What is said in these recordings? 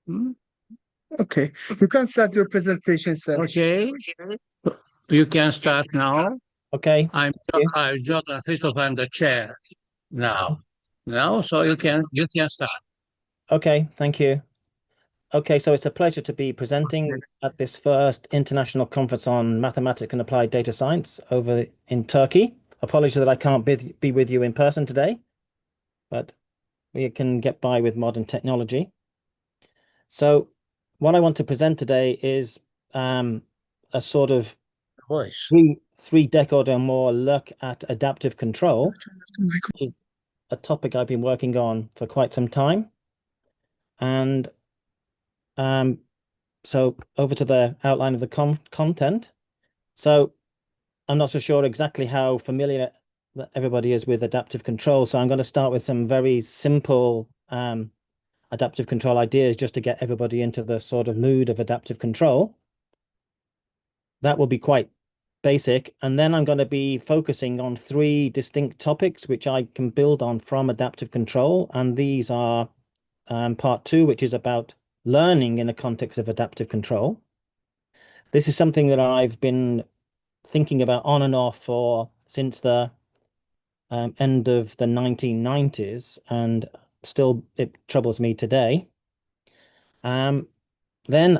Hmm? Okay, you can start your presentation, sir. Okay, you can start now. Okay. Christoph, I'm the chair now. Now, so you can start. Okay, thank you. Okay, so it's a pleasure to be presenting at this first international conference on mathematics and applied data science over in Turkey. Apologies that I can't be with you in person today, but we can get by with modern technology. So what I want to present today is a sort of Voice. three decade or more look at adaptive control, which is a topic I've been working on for quite some time. And so over to the outline of the content. So I'm not so sure exactly how familiar that everybody is with adaptive control. So I'm going to start with some very simple adaptive control ideas just to get everybody into the sort of mood of adaptive control. That will be quite basic. And then I'm going to be focusing on three distinct topics, which I can build on from adaptive control. And these are part two, which is about learning in the context of adaptive control. This is something that I've been thinking about on and off for since the end of the 1990s, and still it troubles me today. Then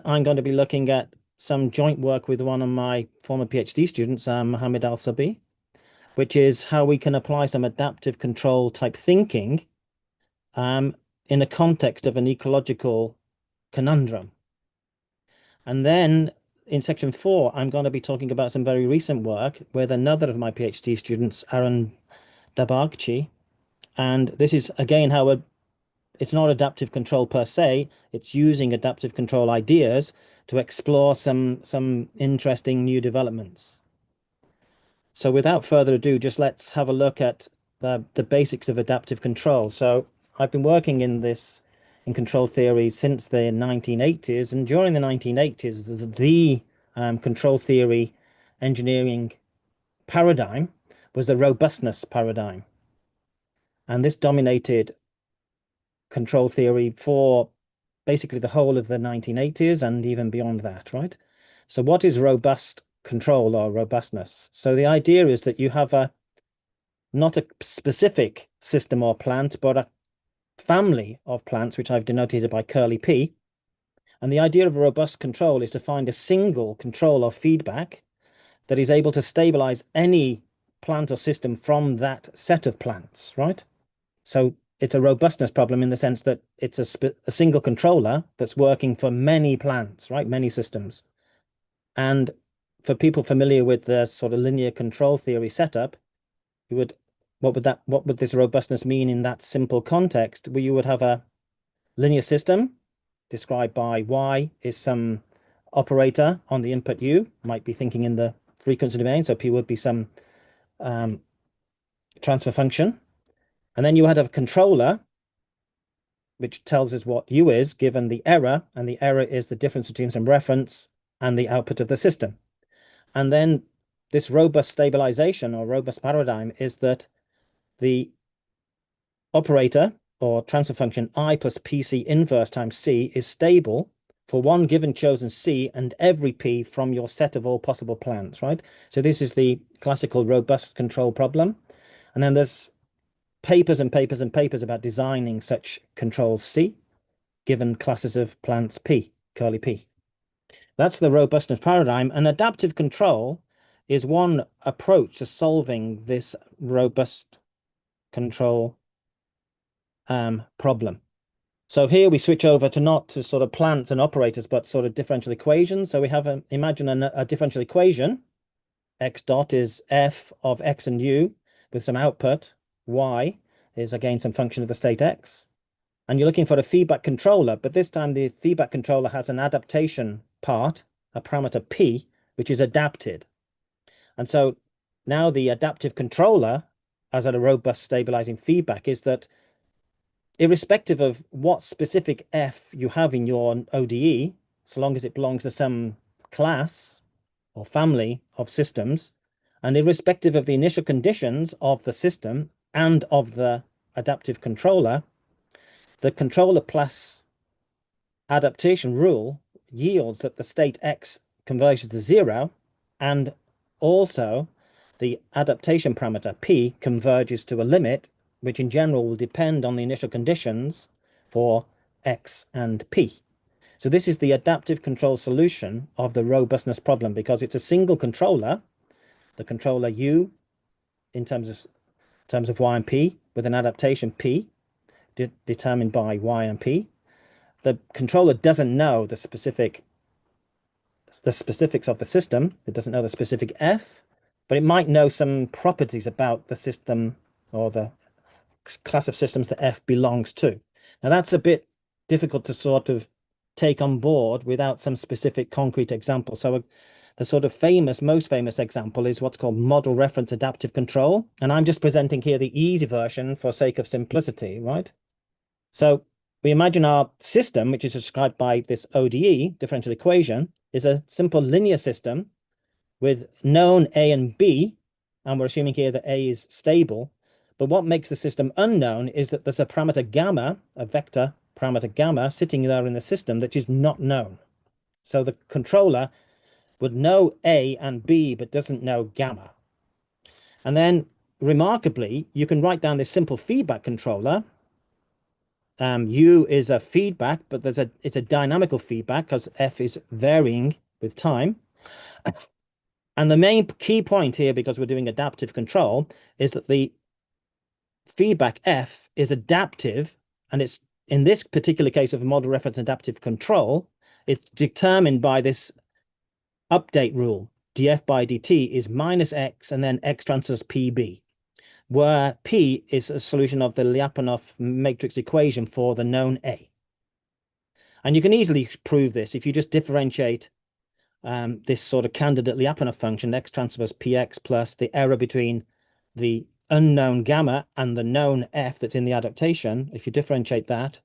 I'm going to be looking at some joint work with one of my former PhD students, Mohammed Al-Sabi, which is how we can apply some adaptive control type thinking in the context of an ecological conundrum. And then in section 4, I'm going to be talking about some very recent work with another of my PhD students, Aaron Dabagchi. And this is, again, how it's not adaptive control per se, it's using adaptive control ideas to explore some interesting new developments. So without further ado, just let's have a look at the basics of adaptive control. So I've been working in control theory since the 1980s, and during the 1980s, the control theory engineering paradigm was the robustness paradigm. And this dominated control theory for basically the whole of the 1980s and even beyond that, right? So what is robust control or robustness? So the idea is that you have not a specific system or plant, but a family of plants, which I've denoted by curly P. And the idea of a robust control is to find a single control or feedback that is able to stabilize any plant or system from that set of plants, right? So it's a robustness problem in the sense that it's a single controller that's working for many plants, right? Many systems. And for people familiar with the sort of linear control theory setup, what would this robustness mean in that simple context? Where you would have a linear system described by Y is some operator on the input U, might be thinking in the frequency domain. So P would be some transfer function. And then you had a controller, which tells us what U is given the error, and the error is the difference between some reference and the output of the system. And then this robust stabilization or robust paradigm is that the operator or transfer function I plus PC inverse times C is stable for one given chosen C and every P from your set of all possible plants, right? So this is the classical robust control problem. And then there's papers and papers and papers about designing such controls C given classes of plants P, curly P. That's the robustness paradigm. And adaptive control is one approach to solving this robust control problem. So here we switch over to not to sort of plants and operators, but sort of differential equations. So we have imagine a differential equation. X dot is f of x and u with some output. Y is again some function of the state x. And you're looking for a feedback controller, but this time the feedback controller has an adaptation part, a parameter p, which is adapted. And so now the adaptive controller, as a robust stabilizing feedback, is that irrespective of what specific f you have in your ODE, so long as it belongs to some class or family of systems, and irrespective of the initial conditions of the system and of the adaptive controller, the controller plus adaptation rule yields that the state X converges to 0, and also the adaptation parameter P converges to a limit, which in general will depend on the initial conditions for X and P. So this is the adaptive control solution of the robustness problem, because it's a single controller, the controller U in terms of Y and P, with an adaptation P determined by Y and P. The controller doesn't know the specifics of the system. It doesn't know the specific F, but it might know some properties about the system or the class of systems that F belongs to. Now that's a bit difficult to sort of take on board without some specific concrete example. So the sort of most famous example is what's called model reference adaptive control. And I'm just presenting here the easy version for sake of simplicity, right? So we imagine our system, which is described by this ODE, differential equation, is a simple linear system with known A and B, and we're assuming here that A is stable. But what makes the system unknown is that there's a parameter gamma, a vector parameter gamma, sitting there in the system that is not known. So the controller would know A and B, but doesn't know gamma. And then, remarkably, you can write down this simple feedback controller. U is a feedback, but it's a dynamical feedback because F is varying with time. And the main key point here, because we're doing adaptive control, is that the feedback F is adaptive, and it's in this particular case of model reference adaptive control, it's determined by this update rule. df by dt is minus x and then x transpose pb, where P is a solution of the Lyapunov matrix equation for the known A. And you can easily prove this if you just differentiate this sort of candidate Lyapunov function, x transpose px plus the error between the unknown gamma and the known f that's in the adaptation. If you differentiate that,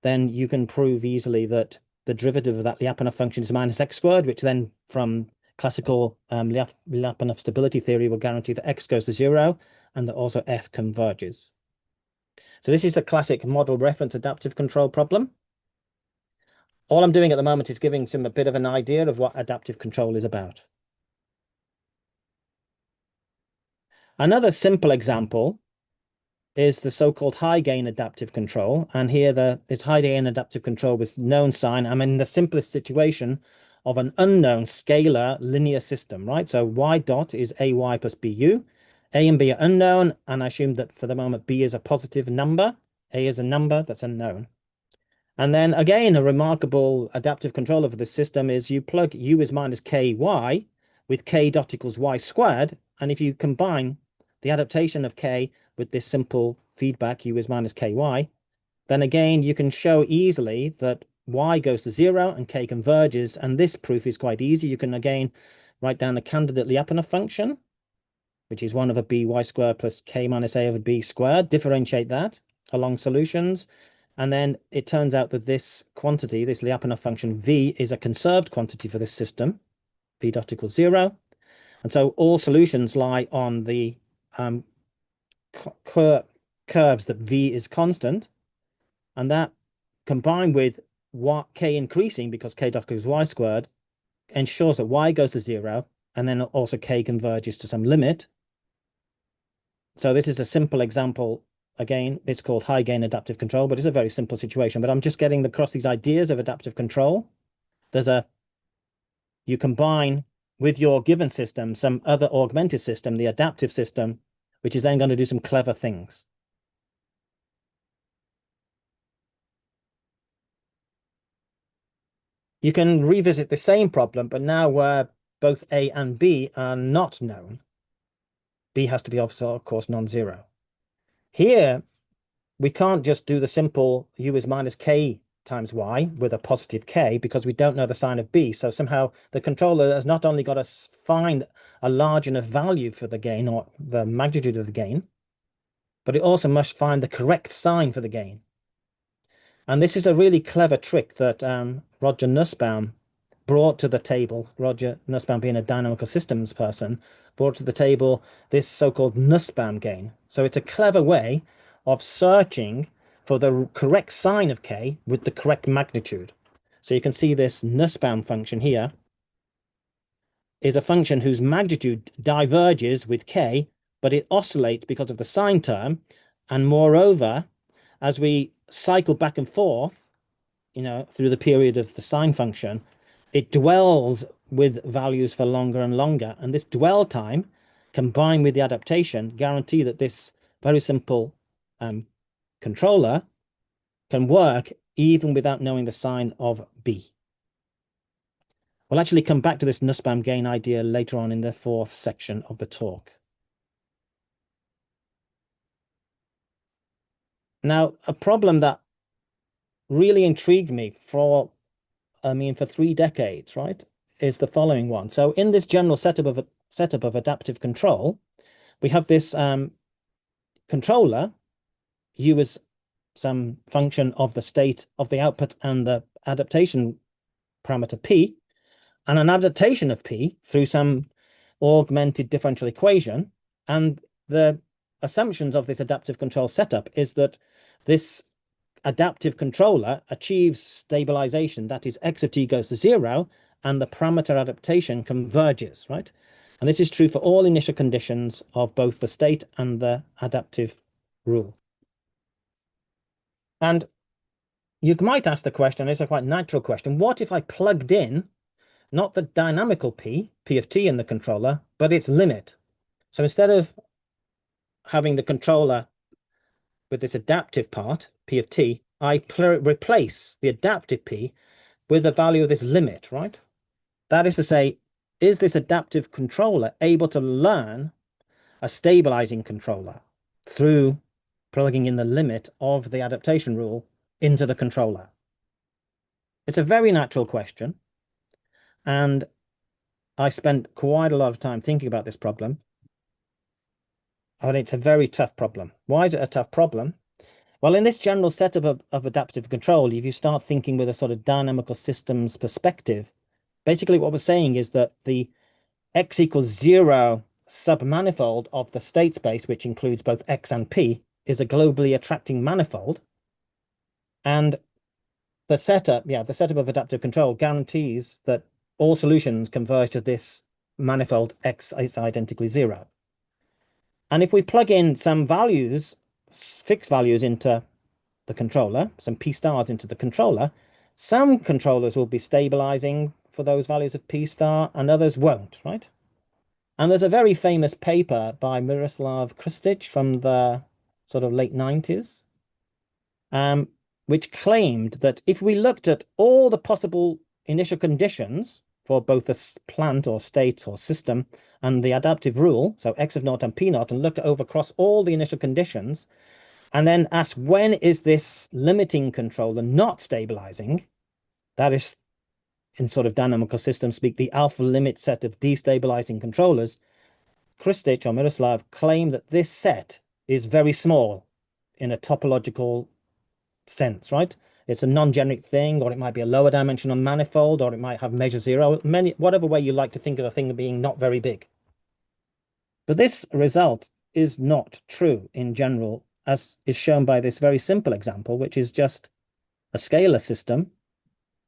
then you can prove easily that the derivative of that Lyapunov function is minus x squared, which then from classical Lyapunov stability theory will guarantee that x goes to 0 and that also f converges. So this is the classic model reference adaptive control problem. All I'm doing at the moment is giving some a bit of an idea of what adaptive control is about. Another simple example is the so-called high gain adaptive control. And here it's high gain adaptive control with known sign. I'm in the simplest situation of an unknown scalar linear system, right? So y dot is ay plus bu. A and B are unknown, and I assume that for the moment B is a positive number. A is a number that's unknown. And then again, a remarkable adaptive controller for this system is you plug u is minus ky with k dot equals y squared. And if you combine the adaptation of k with this simple feedback u is minus ky, then again, you can show easily that y goes to 0 and k converges. And this proof is quite easy. You can again write down a candidate Lyapunov function, which is 1 over by squared plus k minus a over b squared. Differentiate that along solutions. And then it turns out that this quantity, this Lyapunov function v, is a conserved quantity for this system, v dot equals 0. And so all solutions lie on the curves that v is constant. And that combined with k increasing because k dot equals y squared ensures that y goes to 0. And then also k converges to some limit. So this is a simple example. Again, it's called high gain adaptive control, but it's a very simple situation. But I'm just getting across these ideas of adaptive control. You combine with your given system some other augmented system, the adaptive system, which is then going to do some clever things. You can revisit the same problem, but now where both A and B are not known. B has to be also, of course, non-zero. Here, we can't just do the simple u is minus k times y with a positive k because we don't know the sign of b. So somehow the controller has not only got to find a large enough value for the gain or the magnitude of the gain, but it also must find the correct sign for the gain. And this is a really clever trick that Roger Nussbaum brought to the table. Roger Nussbaum, being a dynamical systems person, brought to the table this so-called Nussbaum gain. So it's a clever way of searching for the correct sign of k with the correct magnitude. So you can see this Nussbaum function here is a function whose magnitude diverges with k, but it oscillates because of the sine term. And moreover, as we cycle back and forth, through the period of the sine function, it dwells with values for longer and longer. And this dwell time, combined with the adaptation, guarantee that this very simple controller can work even without knowing the sign of B. We'll actually come back to this Nussbaum gain idea later on in the 4th section of the talk. Now, a problem that really intrigued me for 3 decades, right, is the following one. So in this general setup of adaptive control, we have this controller, U is some function of the state of the output and the adaptation parameter P, and an adaptation of P through some augmented differential equation. And the assumptions of this adaptive control setup is that this adaptive controller achieves stabilization, that is, x of t goes to 0, and the parameter adaptation converges, right? And this is true for all initial conditions of both the state and the adaptive rule. And you might ask the question, it's a quite natural question, what if I plugged in not the dynamical P of t in the controller, but its limit? So instead of having the controller with this adaptive part, P of t, I replace the adaptive P with the value of this limit, right? That is to say, is this adaptive controller able to learn a stabilizing controller through plugging in the limit of the adaptation rule into the controller? It's a very natural question, and I spent quite a lot of time thinking about this problem. And it's a very tough problem. Why is it a tough problem? Well, in this general setup of adaptive control, if you start thinking with a sort of dynamical systems perspective, basically what we're saying is that the x equals 0 submanifold of the state space, which includes both x and p, is a globally attracting manifold. And the setup of adaptive control guarantees that all solutions converge to this manifold x is identically 0. And if we plug in some values, fixed values into the controller, some p stars into the controller, some controllers will be stabilizing for those values of p star and others won't, right? And there's a very famous paper by Miroslav Krstić from the sort of late 90s, which claimed that if we looked at all the possible initial conditions for both the plant or state or system and the adaptive rule, so x of naught and p naught, and look over across all the initial conditions, and then ask when is this limiting controller not stabilizing, that is, in sort of dynamical system speak, the alpha limit set of destabilizing controllers, Krstić or Miroslav claim that this set is very small in a topological sense, right? It's a non-generic thing, or it might be a lower dimensional manifold, or it might have measure 0, whatever way you like to think of a thing being not very big. But this result is not true in general, as is shown by this very simple example, which is just a scalar system,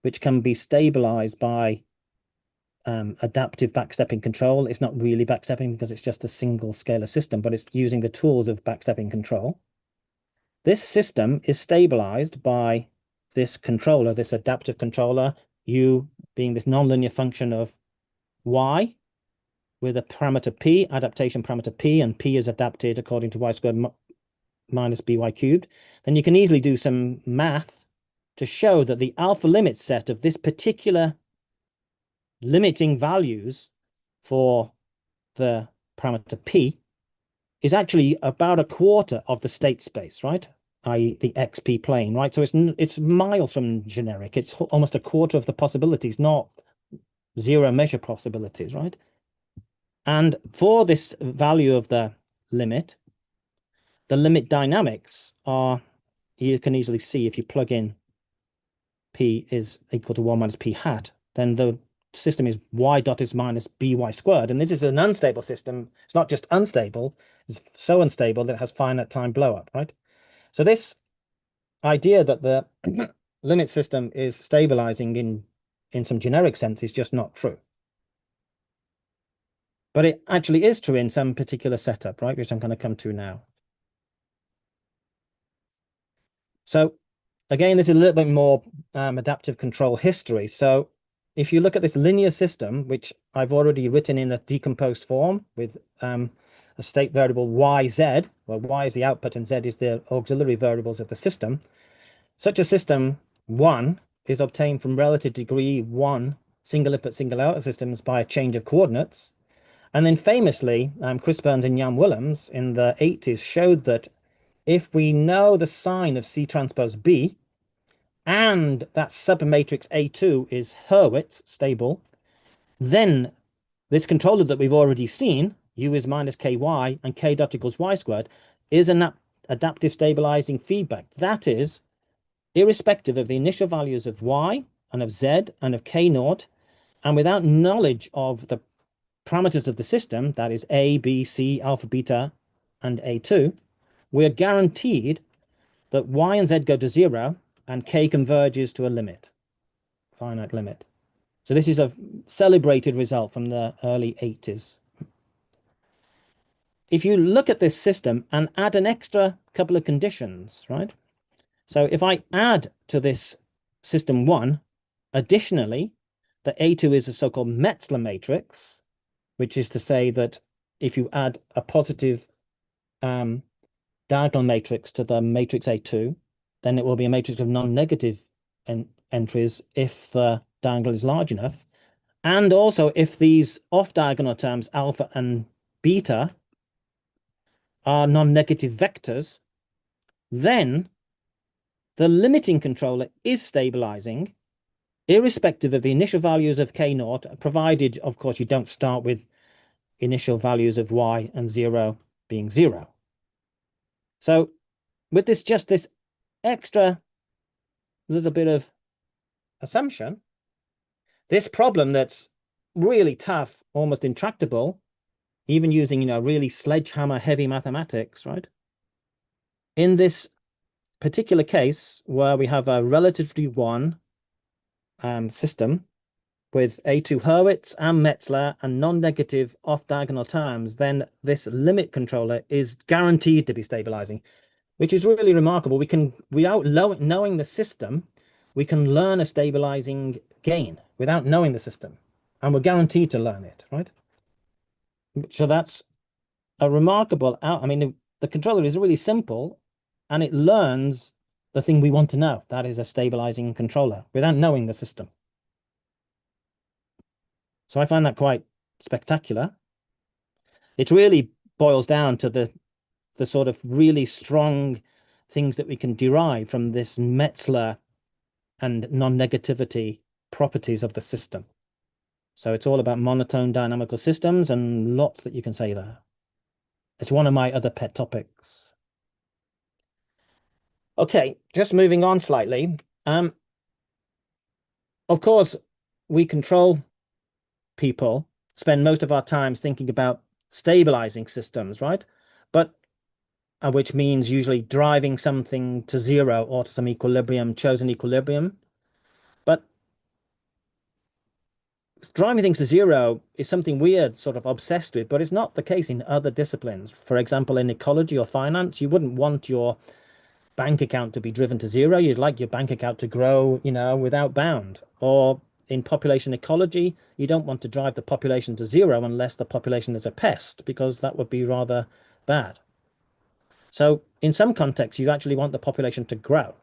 which can be stabilized by adaptive backstepping control. It's not really backstepping because it's just a single scalar system, but it's using the tools of backstepping control. This system is stabilized by this controller, this adaptive controller, U being this nonlinear function of y with a parameter p, adaptation parameter p, and p is adapted according to y squared minus by cubed. Then you can easily do some math to show that the alpha limit set of this particular limiting values for the parameter p is actually about a quarter of the state space, right? i.e. the XP plane, right? So it's miles from generic. It's almost a quarter of the possibilities, not 0 measure possibilities, right? And for this value of the limit dynamics are, you can easily see if you plug in p is equal to 1 minus p hat, then the system is y dot is minus by squared. And this is an unstable system. It's not just unstable, it's so unstable that it has finite time blow up, right? So this idea that the limit system is stabilizing in some generic sense is just not true. But it actually is true in some particular setup, right? Which I'm going to come to now. So again, this is a little bit more adaptive control history. So if you look at this linear system, which I've already written in a decomposed form with a state variable yz, where y is the output and z is the auxiliary variables of the system, such a system 1 is obtained from relative degree 1 single input, single output systems by a change of coordinates. And then famously, Chris Burns and Jan Willems in the 80s showed that if we know the sign of C transpose B, and that submatrix A2 is Hurwitz stable, then this controller that we've already seen, U is minus ky and k dot equals y squared, is an adaptive stabilizing feedback. That is, irrespective of the initial values of y and of z and of k naught, and without knowledge of the parameters of the system, that is A, B, C, alpha, beta, and A2, we're guaranteed that y and z go to 0 and k converges to a limit, finite limit. So this is a celebrated result from the early 80s. If you look at this system and add an extra couple of conditions, right? So if I add to this system 1, additionally, the A2 is a so-called Metzler matrix, which is to say that if you add a positive diagonal matrix to the matrix A2, then it will be a matrix of non-negative entries if the diagonal is large enough. And also if these off-diagonal terms, alpha and beta, are non-negative vectors, then the limiting controller is stabilizing, irrespective of the initial values of k naught, provided, of course, you don't start with initial values of y and 0 being 0. So with this, just this extra little bit of assumption, this problem that's really tough, almost intractable, even using, really sledgehammer heavy mathematics, right? In this particular case where we have a relativity 1 system with A2 Hurwitz and Metzler and non-negative off-diagonal terms, then this limit controller is guaranteed to be stabilizing, which is really remarkable. We can, without knowing the system, we can learn a stabilizing gain without knowing the system, and we're guaranteed to learn it, right? So that's a remarkable I mean, the controller is really simple, and it learns the thing we want to know. That is a stabilizing controller without knowing the system. So I find that quite spectacular. It really boils down to the sort of really strong things that we can derive from this Metzler and non-negativity properties of the system. So it's all about monotone dynamical systems and lots that you can say there. It's one of my other pet topics. Okay, just moving on slightly. Of course, we control people, spend most of our time thinking about stabilizing systems, right? But which means usually driving something to 0 or to some equilibrium, chosen equilibrium. But driving things to 0 is something we are sort of obsessed with, but it's not the case in other disciplines. For example, in ecology or finance, you wouldn't want your bank account to be driven to 0. You'd like your bank account to grow, without bound. Or in population ecology, you don't want to drive the population to 0 unless the population is a pest, because that would be rather bad. So in some contexts, you actually want the population to grow.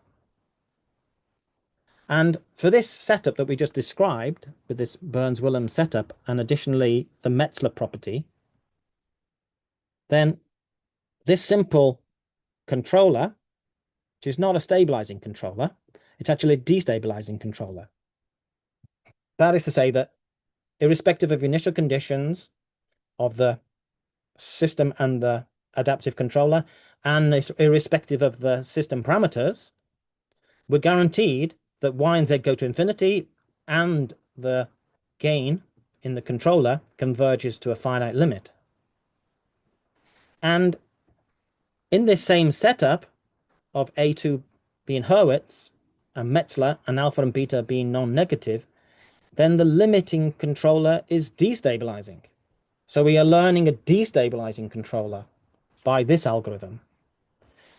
And for this setup that we just described, with this Burns-Willems setup, and additionally the Metzler property, then this simple controller, which is not a stabilizing controller, it's actually a destabilizing controller. That is to say that irrespective of initial conditions of the system and the adaptive controller, and irrespective of the system parameters, we're guaranteed that y and z go to infinity, and the gain in the controller converges to a finite limit. And in this same setup of A2 being Hurwitz and Metzler and alpha and beta being non-negative, then the limiting controller is destabilizing. So we are learning a destabilizing controller by this algorithm.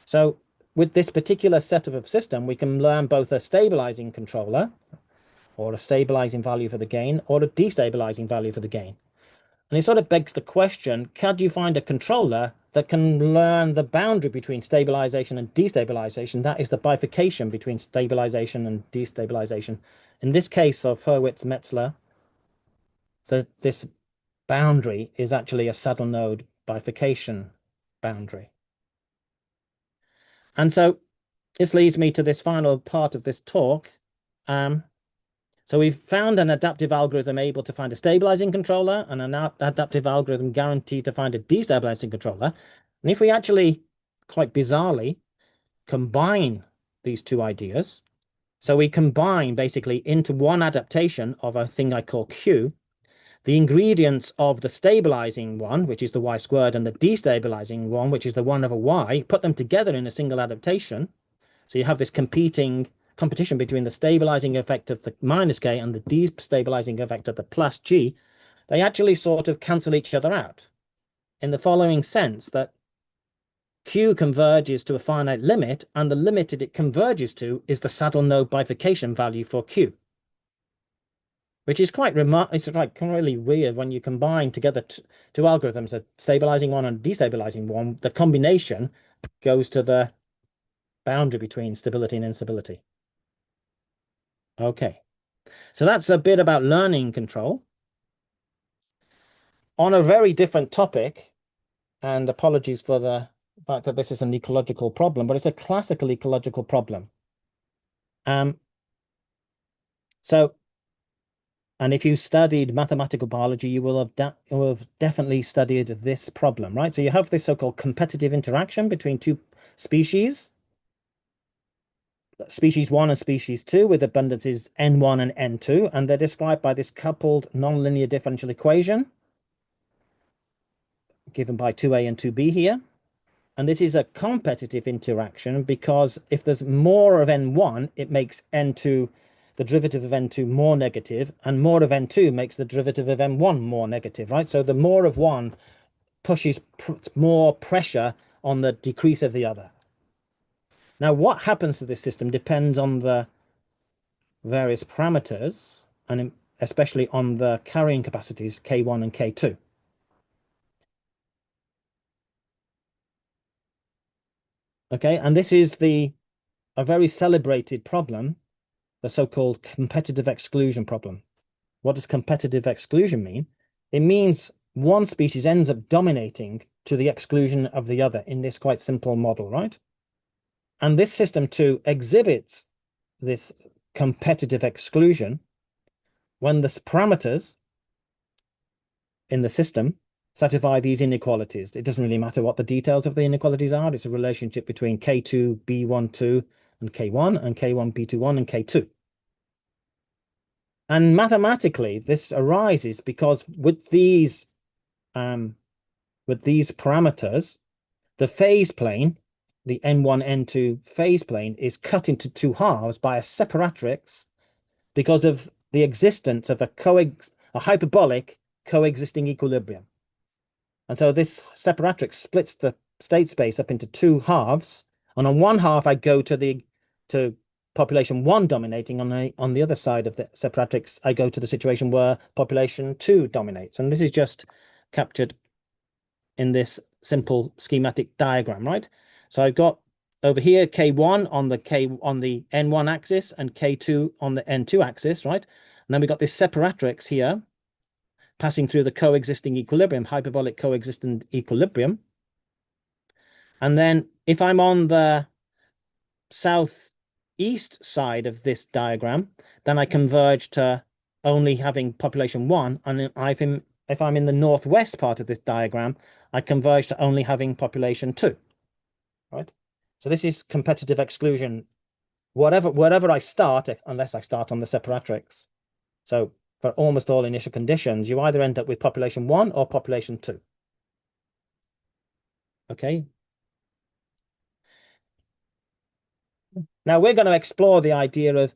So with this particular setup of system, we can learn both a stabilizing controller, or a stabilizing value for the gain, or a destabilizing value for the gain. And it sort of begs the question, can you find a controller that can learn the boundary between stabilization and destabilization? That is the bifurcation between stabilization and destabilization. In this case of Hurwitz-Metzler, this boundary is actually a saddle node bifurcation boundary. And so this leads me to this final part of this talk. So we've found an adaptive algorithm able to find a stabilizing controller and an adaptive algorithm guaranteed to find a destabilizing controller. And if we actually, quite bizarrely, combine these two ideas, so we combine basically into one adaptation of a thing I call Q, the ingredients of the stabilizing one, which is the y squared, and the destabilizing one, which is the 1 over y, put them together in a single adaptation. So you have this competition between the stabilizing effect of the minus k and the destabilizing effect of the plus g. They actually sort of cancel each other out in the following sense, that Q converges to a finite limit, and the limit it converges to is the saddle node bifurcation value for Q, which is quite it's like really weird when you combine together two algorithms, a stabilizing one and a destabilizing one. The combination goes to the boundary between stability and instability. Okay, so that's a bit about learning control. On a very different topic, and apologies for the fact that this is an ecological problem, but it's a classical ecological problem. And if you studied mathematical biology, you will have definitely studied this problem, right? So you have this so-called competitive interaction between two species, species 1 and species 2, with abundances n1 and n2, and they're described by this coupled nonlinear differential equation given by 2a and 2b here. And this is a competitive interaction because if there's more of n1, it makes n2, the derivative of n2, more negative, and more of n2 makes the derivative of n1 more negative, right? So the more of one pushes more pressure on the decrease of the other. Now, what happens to this system depends on the various parameters, and especially on the carrying capacities K1 and K2. Okay, and this is a very celebrated problem, the so-called competitive exclusion problem. What does competitive exclusion mean? It means one species ends up dominating to the exclusion of the other in this quite simple model, right? And this system too exhibits this competitive exclusion when the parameters in the system satisfy these inequalities. It doesn't really matter what the details of the inequalities are. It's a relationship between K2, B12 and K1 and K1, B21 and K2. And mathematically, this arises because with these parameters, the phase plane, the N1, N2 phase plane, is cut into two halves by a separatrix because of the existence of a hyperbolic coexisting equilibrium. And so this separatrix splits the state space up into two halves. And on one half, I go to population 1 dominating. On the other side of the separatrix, I go to the situation where population 2 dominates. And this is just captured in this simple schematic diagram, right? So I've got over here K1 on the N1 axis and K2 on the N2 axis, right? And then we've got this separatrix here passing through the coexisting equilibrium, hyperbolic coexistent equilibrium. And then if I'm on the southeast side of this diagram, then I converge to only having population 1. And if I'm in the northwest part of this diagram, I converge to only having population 2, right? So this is competitive exclusion, wherever I start, unless I start on the separatrix. So for almost all initial conditions, you either end up with population 1 or population 2. Okay. Now we're going to explore the idea of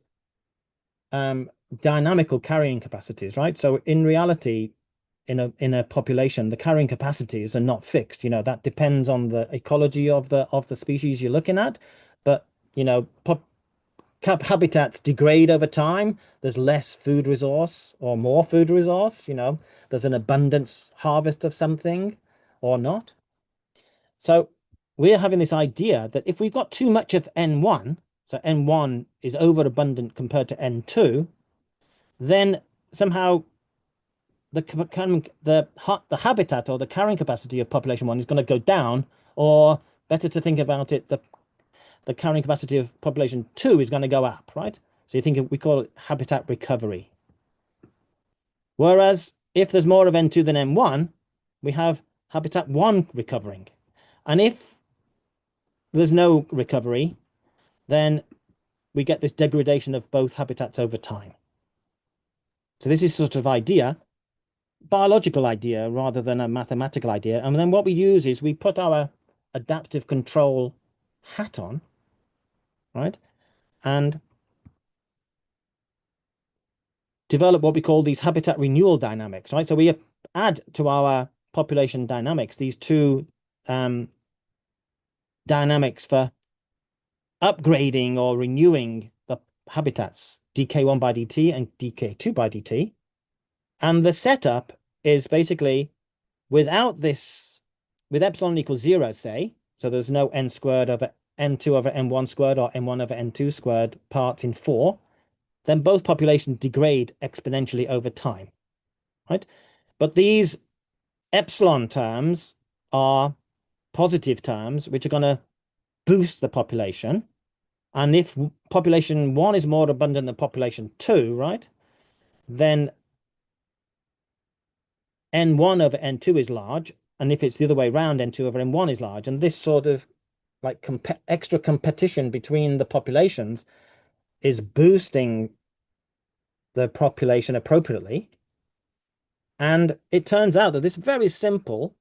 dynamical carrying capacities, right? So in reality, in a population, the carrying capacities are not fixed. You know, that depends on the ecology of the species you're looking at. But you know, habitats degrade over time. There's less food resource or more food resource. You know, there's an abundance harvest of something or not. So we're having this idea that if we've got too much of N1, so N1 is overabundant compared to N2, then somehow the habitat or the carrying capacity of population 1 is going to go down, or better to think about it, the carrying capacity of population 2 is going to go up, right? So you think we call it habitat recovery. Whereas if there's more of N2 than N1, we have habitat 1 recovering. And if there's no recovery, then we get this degradation of both habitats over time. So this is sort of idea, biological idea rather than a mathematical idea. And then what we use is we put our adaptive control hat on, right? And develop what we call these habitat renewal dynamics, right? So we add to our population dynamics these two dynamics for upgrading or renewing the habitats, dk1 by dt and dk2 by dt. And the setup is basically without this, with epsilon equals 0, say, so there's no n squared over n2 over n1 squared or n1 over n2 squared parts in 4, then both populations degrade exponentially over time, right? But these epsilon terms are positive terms, which are going to boost the population. And if population 1 is more abundant than population 2, right, then N1 over N2 is large. And if it's the other way around, N2 over N1 is large. And this sort of like extra competition between the populations is boosting the population appropriately. And it turns out that this very simple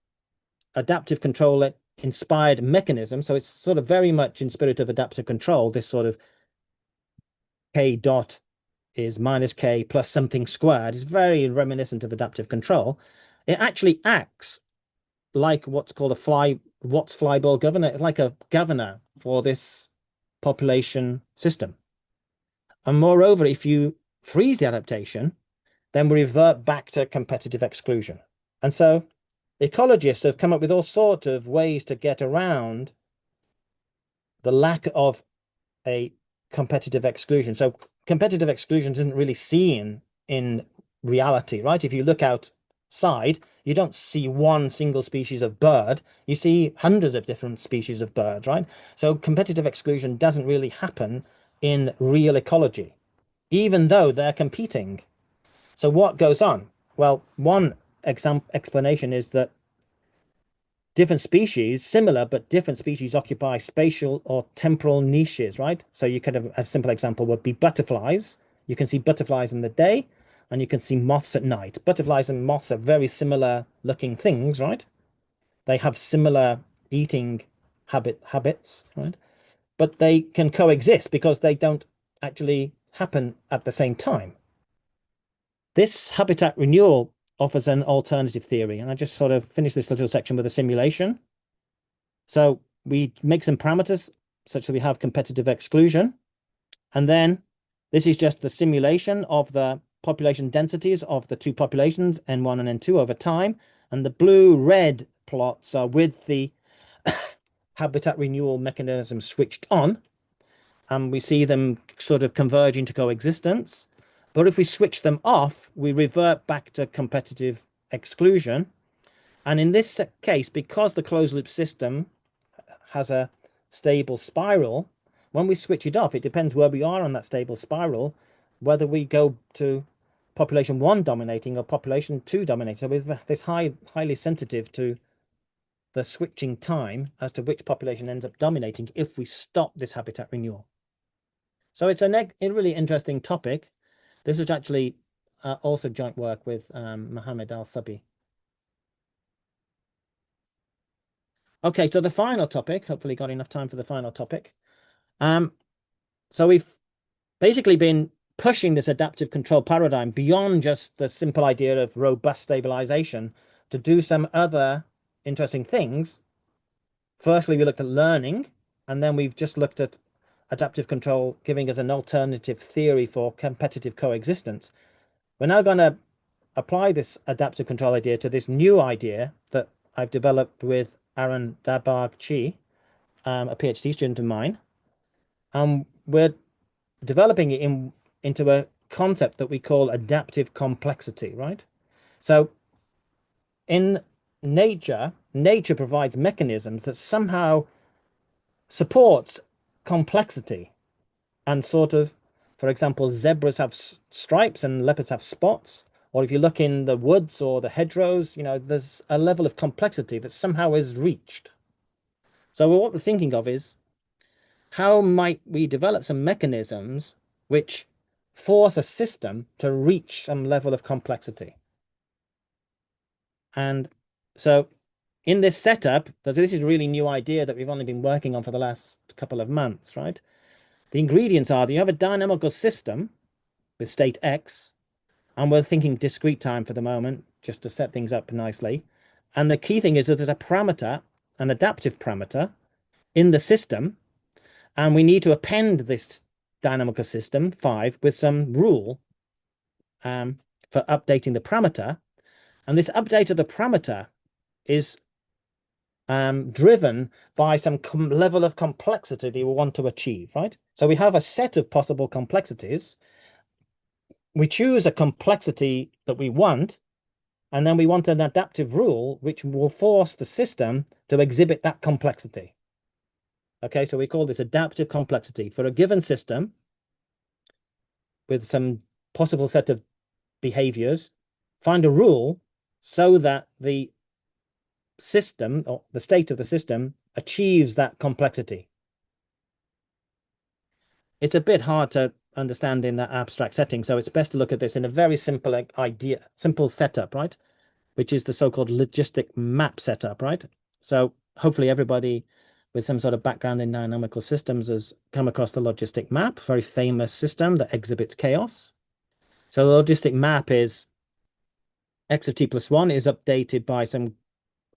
adaptive control inspired mechanism, so it's sort of very much in spirit of adaptive control, this sort of K dot is minus K plus something squared, is very reminiscent of adaptive control. It actually acts like what's called a Watt's flyball governor. It's like a governor for this population system. And moreover, if you freeze the adaptation, then we revert back to competitive exclusion. And so ecologists have come up with all sorts of ways to get around the lack of a competitive exclusion. So competitive exclusion isn't really seen in reality, right? If you look outside, you don't see one single species of bird. You see hundreds of different species of birds, right? So competitive exclusion doesn't really happen in real ecology, even though they're competing. So what goes on? Well, one explanation is that different species, similar, but different species occupy spatial or temporal niches, right? So you could have a simple example would be butterflies. You can see butterflies in the day and you can see moths at night. Butterflies and moths are very similar looking things, right? They have similar eating habits, right? But they can coexist because they don't actually happen at the same time. This habitat renewal offers an alternative theory, and I just sort of finish this little section with a simulation. So we make some parameters such that we have competitive exclusion. And then this is just the simulation of the population densities of the two populations, N1 and N2 over time. And the blue-red plots are with the habitat renewal mechanism switched on. And we see them sort of converging to coexistence. But if we switch them off, we revert back to competitive exclusion. And in this case, because the closed loop system has a stable spiral, when we switch it off, it depends where we are on that stable spiral, whether we go to population 1 dominating or population 2 dominating. So we're this highly sensitive to the switching time as to which population ends up dominating if we stop this habitat renewal. So it's a really interesting topic. This is actually also joint work with Mohammed Al-Sabi. Okay, so the final topic, hopefully got enough time for the final topic. So we've basically been pushing this adaptive control paradigm beyond just the simple idea of robust stabilization to do some other interesting things. Firstly, we looked at learning, and then we've just looked at adaptive control giving us an alternative theory for competitive coexistence. We're now going to apply this adaptive control idea to this new idea that I've developed with Aaron Dabarg-Chi, a PhD student of mine. And we're developing it into a concept that we call adaptive complexity, right? So in nature provides mechanisms that somehow supports complexity and sort of, for example, zebras have stripes and leopards have spots. Or if you look in the woods or the hedgerows, there's a level of complexity that somehow is reached. So what we're thinking of is, how might we develop some mechanisms which force a system to reach some level of complexity? And so in this setup, this is a really new idea that we've only been working on for the last couple of months, right? The ingredients are that you have a dynamical system with state X, and we're thinking discrete time for the moment, just to set things up nicely. And the key thing is that there's a parameter, an adaptive parameter in the system, and we need to append this dynamical system 5 with some rule for updating the parameter. And this update of the parameter is driven by some level of complexity that we want to achieve, right? So we have a set of possible complexities. We choose a complexity that we want, and then we want an adaptive rule which will force the system to exhibit that complexity. Okay, so we call this adaptive complexity. For a given system with some possible set of behaviors, find a rule so that the system or the state of the system achieves that complexity. It's a bit hard to understand in that abstract setting, so it's best to look at this in a very simple simple setup, right? Which is the so-called logistic map setup, right? So hopefully everybody with some sort of background in dynamical systems has come across the logistic map, very famous system that exhibits chaos. So the logistic map is x of t plus 1 is updated by some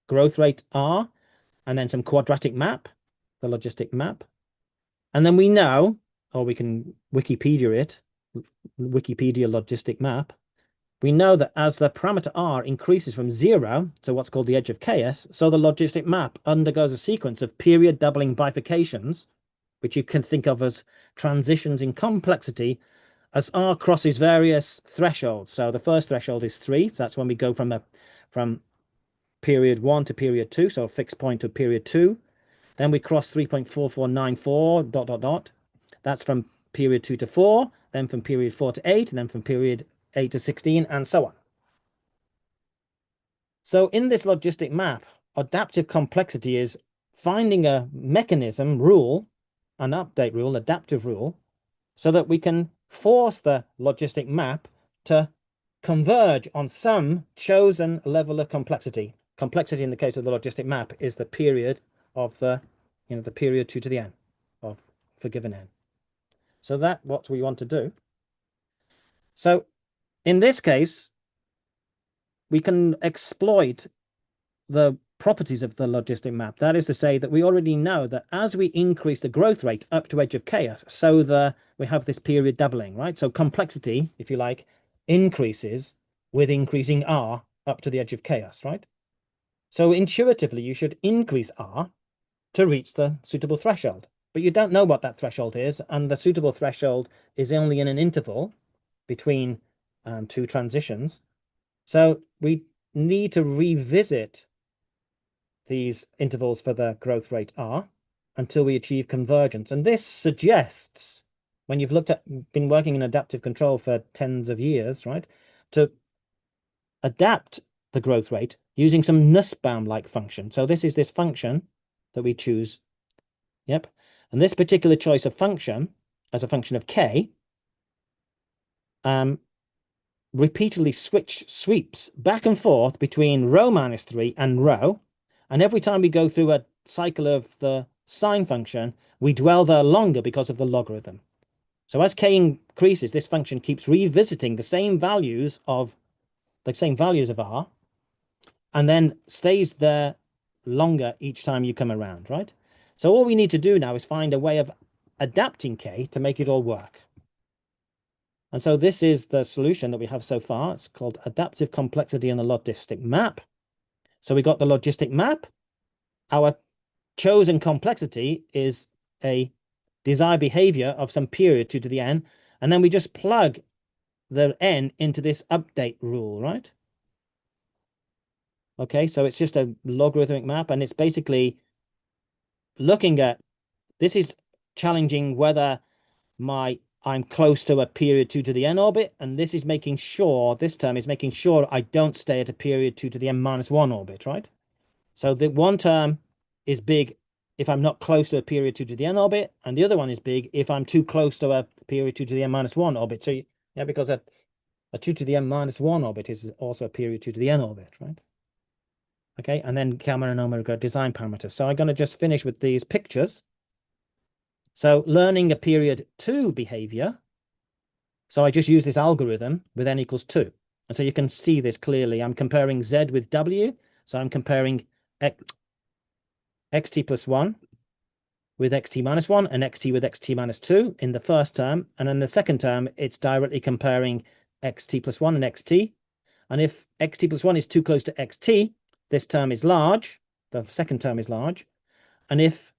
growth rate r, and then some quadratic map, the logistic map. And then we know, or we can Wikipedia it, Wikipedia logistic map, we know that as the parameter r increases from 0 to what's called the edge of chaos, so the logistic map undergoes a sequence of period doubling bifurcations, which you can think of as transitions in complexity as r crosses various thresholds. So the first threshold is 3, so that's when we go from period 1 to period 2, so a fixed point to period 2. Then we cross 3.4494 ... That's from period 2 to 4, then from period 4 to 8, and then from period 8 to 16, and so on. So in this logistic map, adaptive complexity is finding a mechanism, rule, an update rule, adaptive rule, so that we can force the logistic map to converge on some chosen level of complexity. Complexity in the case of the logistic map is the period of the period 2 to the n of for given n. So that's what we want to do. So in this case, we can exploit the properties of the logistic map. That is to say that we already know that as we increase the growth rate up to edge of chaos, so we have this period doubling, right? So complexity, if you like, increases with increasing r up to the edge of chaos, right? So intuitively, you should increase r to reach the suitable threshold. But you don't know what that threshold is, and the suitable threshold is only in an interval between two transitions. So we need to revisit these intervals for the growth rate r until we achieve convergence. And this suggests, when you've been working in adaptive control for tens of years, right, to adapt the growth rate using some Nussbaum-like function. So this is this function that we choose. Yep. And this particular choice of function, as a function of k, repeatedly sweeps back and forth between rho minus 3 and rho. And every time we go through a cycle of the sine function, we dwell there longer because of the logarithm. So as k increases, this function keeps revisiting the same values of R, and then stays there longer each time you come around, right? So all we need to do now is find a way of adapting k to make it all work. And so this is the solution that we have so far. It's called adaptive complexity in the logistic map. So we got the logistic map. Our chosen complexity is a desired behavior of some period 2 to the n, and then we just plug the n into this update rule, right? Okay, so it's just a logarithmic map, and it's basically looking at, this is challenging whether I'm close to a period 2 to the n orbit, and this is making sure, this term is making sure I don't stay at a period 2 to the n minus 1 orbit, right? So the one term is big if I'm not close to a period 2 to the n orbit, and the other one is big if I'm too close to a period 2 to the n minus 1 orbit. So yeah, because a 2 to the n minus 1 orbit is also a period 2 to the n orbit, right? Okay, and then gamma and omega design parameters. So I'm going to just finish with these pictures. So learning a period 2 behavior. So I just use this algorithm with n equals 2. And so you can see this clearly. I'm comparing z with w. So I'm comparing xt plus 1 with xt minus 1 and xt with xt minus 2 in the first term. And in the second term, it's directly comparing xt plus 1 and xt. And if xt plus 1 is too close to xt, this term is large. The second term is large. And if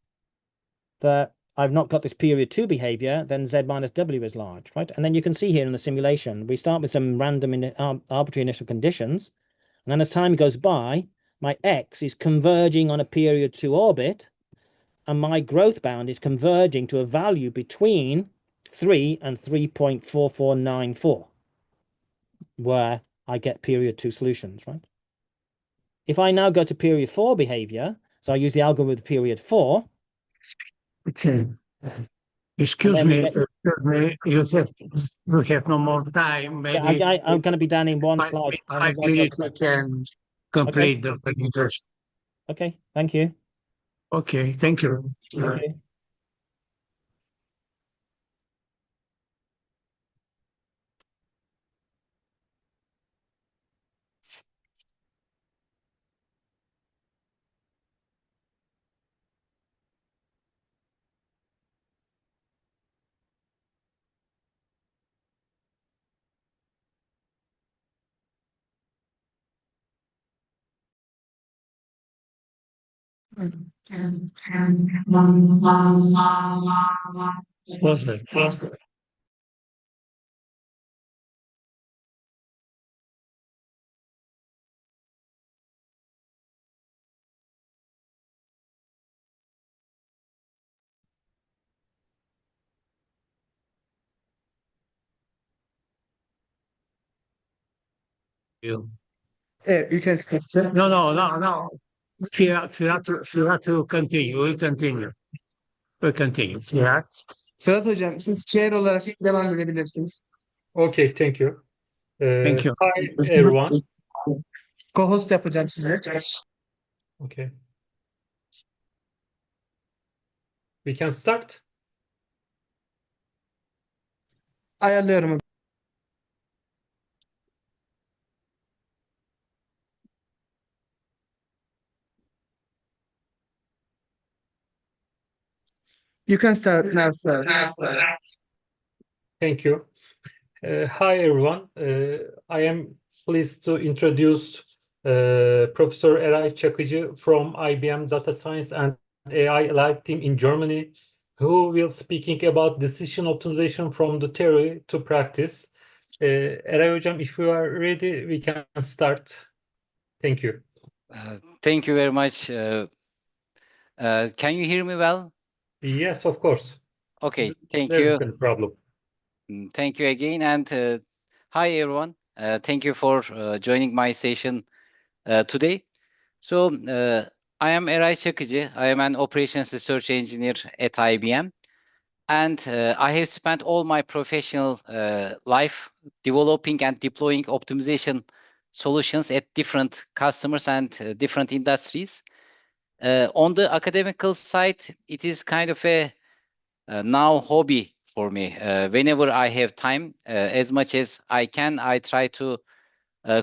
I've not got this period 2 behavior, then z minus w is large, right? And then you can see here in the simulation, we start with some random arbitrary initial conditions. And then as time goes by, my x is converging on a period 2 orbit, and my growth bound is converging to a value between 3 and 3.4494, where I get period 2 solutions, right? If I now go to period 4 behavior, so I use the algorithm with period 4. Okay. Excuse me, you have no more time. Maybe I'm going to be done in one slide. 5 minutes we can complete the presentation. Okay, thank you. Okay, thank you. Thank you. Close it. You. You can start. No. If you have to continue, we'll continue. Yeah. Fırat Hocam, siz chair olarak devam edebilirsiniz. Okay, thank you. Thank you. Hi, everyone. Co-host yapacağım size. Okay. We can start. Ayarlıyorum. You can start now, sir. Thank you. Hi, everyone. I am pleased to introduce Professor Eray Çakıcı from IBM Data Science and AI Live team in Germany, who will speaking about decision optimization from the theory to practice. Eray Hocam, if you are ready, we can start. Thank you. Thank you very much. Can you hear me well? Yes, of course. Okay, thank There you. is no problem. Thank you again. And hi, everyone. Thank you for joining my session today. So I am Eray Çakıcı. I am an operations research engineer at IBM. And I have spent all my professional life developing and deploying optimization solutions at different customers and different industries. On the academical side, it is kind of a now hobby for me. Whenever I have time, as much as I can, I try to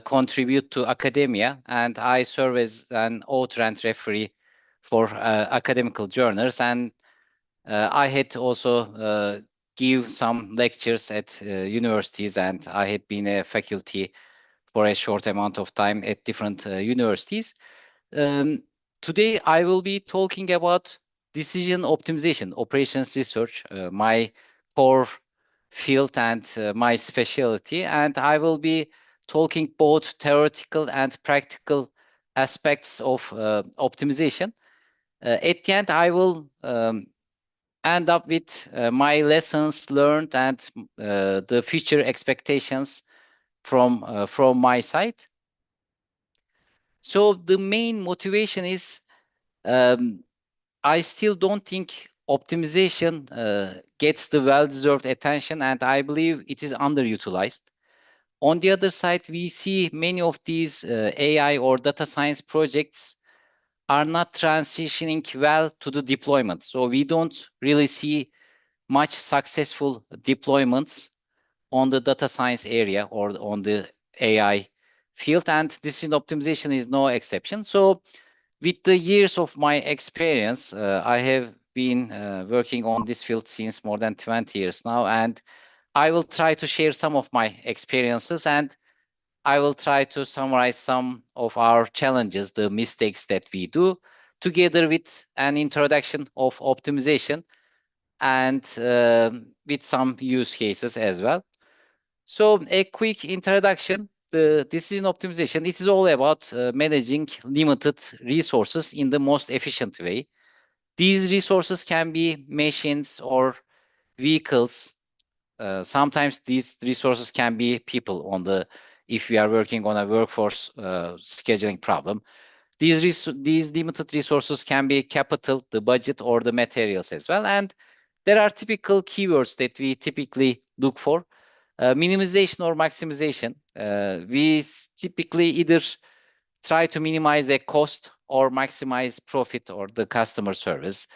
contribute to academia, and I serve as an author and referee for academical journals. And I had also give some lectures at universities, and I had been a faculty for a short amount of time at different universities. Today, I will be talking about decision optimization, operations research, my core field and my specialty. And I will be talking both theoretical and practical aspects of optimization. At the end, I will end up with my lessons learned and the future expectations from my side. So the main motivation is I still don't think optimization gets the well-deserved attention, and I believe it is underutilized. On the other side, we see many of these AI or data science projects are not transitioning well to the deployment. So we don't really see much successful deployments on the data science area or on the AI field, and decision optimization is no exception. So with the years of my experience, I have been working on this field since more than 20 years now, and I will try to share some of my experiences, and I will try to summarize some of our challenges, the mistakes that we do, together with an introduction of optimization and with some use cases as well. So a quick introduction. The decision optimization, it is all about managing limited resources in the most efficient way. These resources can be machines or vehicles. Sometimes these resources can be people if we are working on a workforce scheduling problem. These limited resources can be capital, the budget, or the materials as well. And there are typical keywords that we typically look for. Minimization or maximization. We typically either try to minimize a cost or maximize profit or the customer service.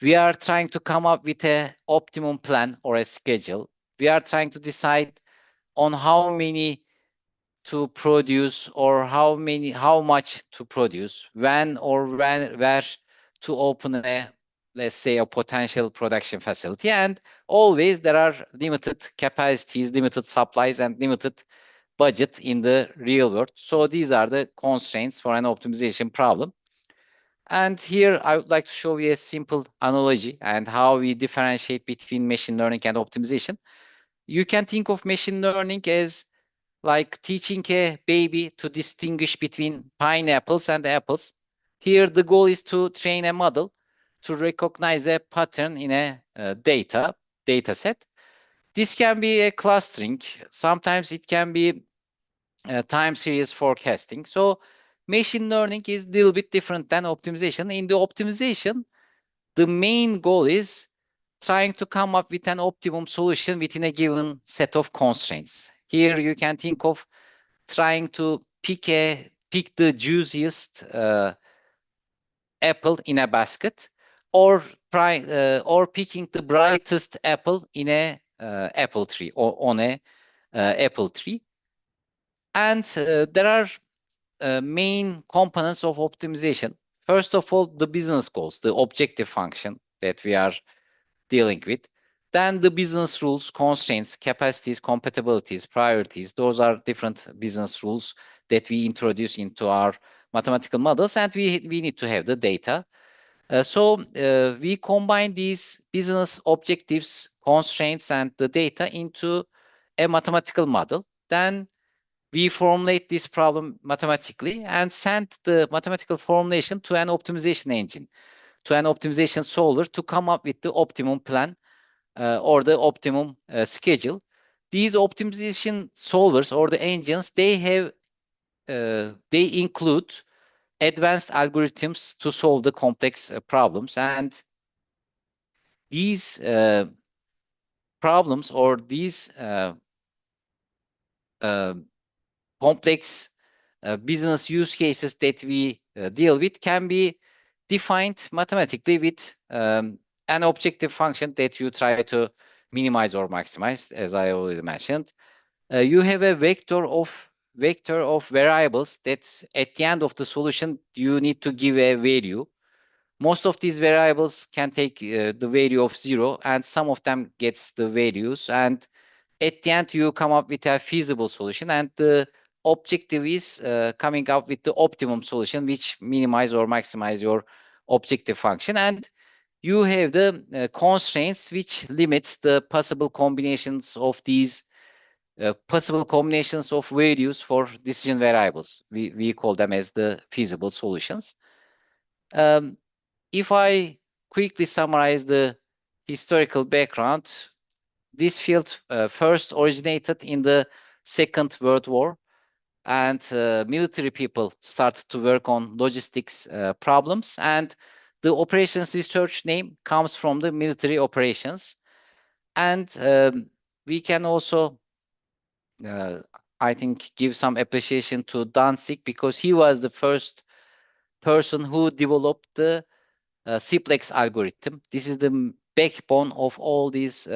We are trying to come up with an optimum plan or a schedule. We are trying to decide on how many to produce or how much to produce, when or where to open let's say a potential production facility. And always there are limited capacities, limited supplies, and limited budget in the real world. So these are the constraints for an optimization problem. And here I would like to show you a simple analogy and how we differentiate between machine learning and optimization. You can think of machine learning as like teaching a baby to distinguish between pineapples and apples. Here, the goal is to train a model to recognize a pattern in a data set. This can be a clustering. Sometimes it can be time series forecasting. So machine learning is a little bit different than optimization. In the optimization, the main goal is trying to come up with an optimum solution within a given set of constraints. Here you can think of trying to pick the juiciest apple in a basket, or picking the brightest apple in a apple tree or on a apple tree. And there are main components of optimization. First of all, the business goals, the objective function that we are dealing with. Then the business rules, constraints, capacities, compatibilities, priorities. Those are different business rules that we introduce into our mathematical models, and we need to have the data. So we combine these business objectives, constraints, and the data into a mathematical model. Then we formulate this problem mathematically and send the mathematical formulation to an optimization engine, to an optimization solver, to come up with the optimum plan or the optimum schedule. These optimization solvers or the engines, they include advanced algorithms to solve the complex problems. And these problems or these complex business use cases that we deal with can be defined mathematically with an objective function that you try to minimize or maximize, as I already mentioned. You have a vector of variables that at the end of the solution you need to give a value. Most of these variables can take the value of 0, and some of them gets the values, and at the end you come up with a feasible solution, and the objective is coming up with the optimum solution which minimize or maximize your objective function. And you have the constraints which limits the possible combinations of these possible combinations of values for decision variables. We call them as the feasible solutions. If I quickly summarize the historical background, this field first originated in the Second World War, and military people started to work on logistics problems, and the operations research name comes from the military operations. And we can also I think give some appreciation to Danzig, because he was the first person who developed the simplex algorithm. This is the backbone of all these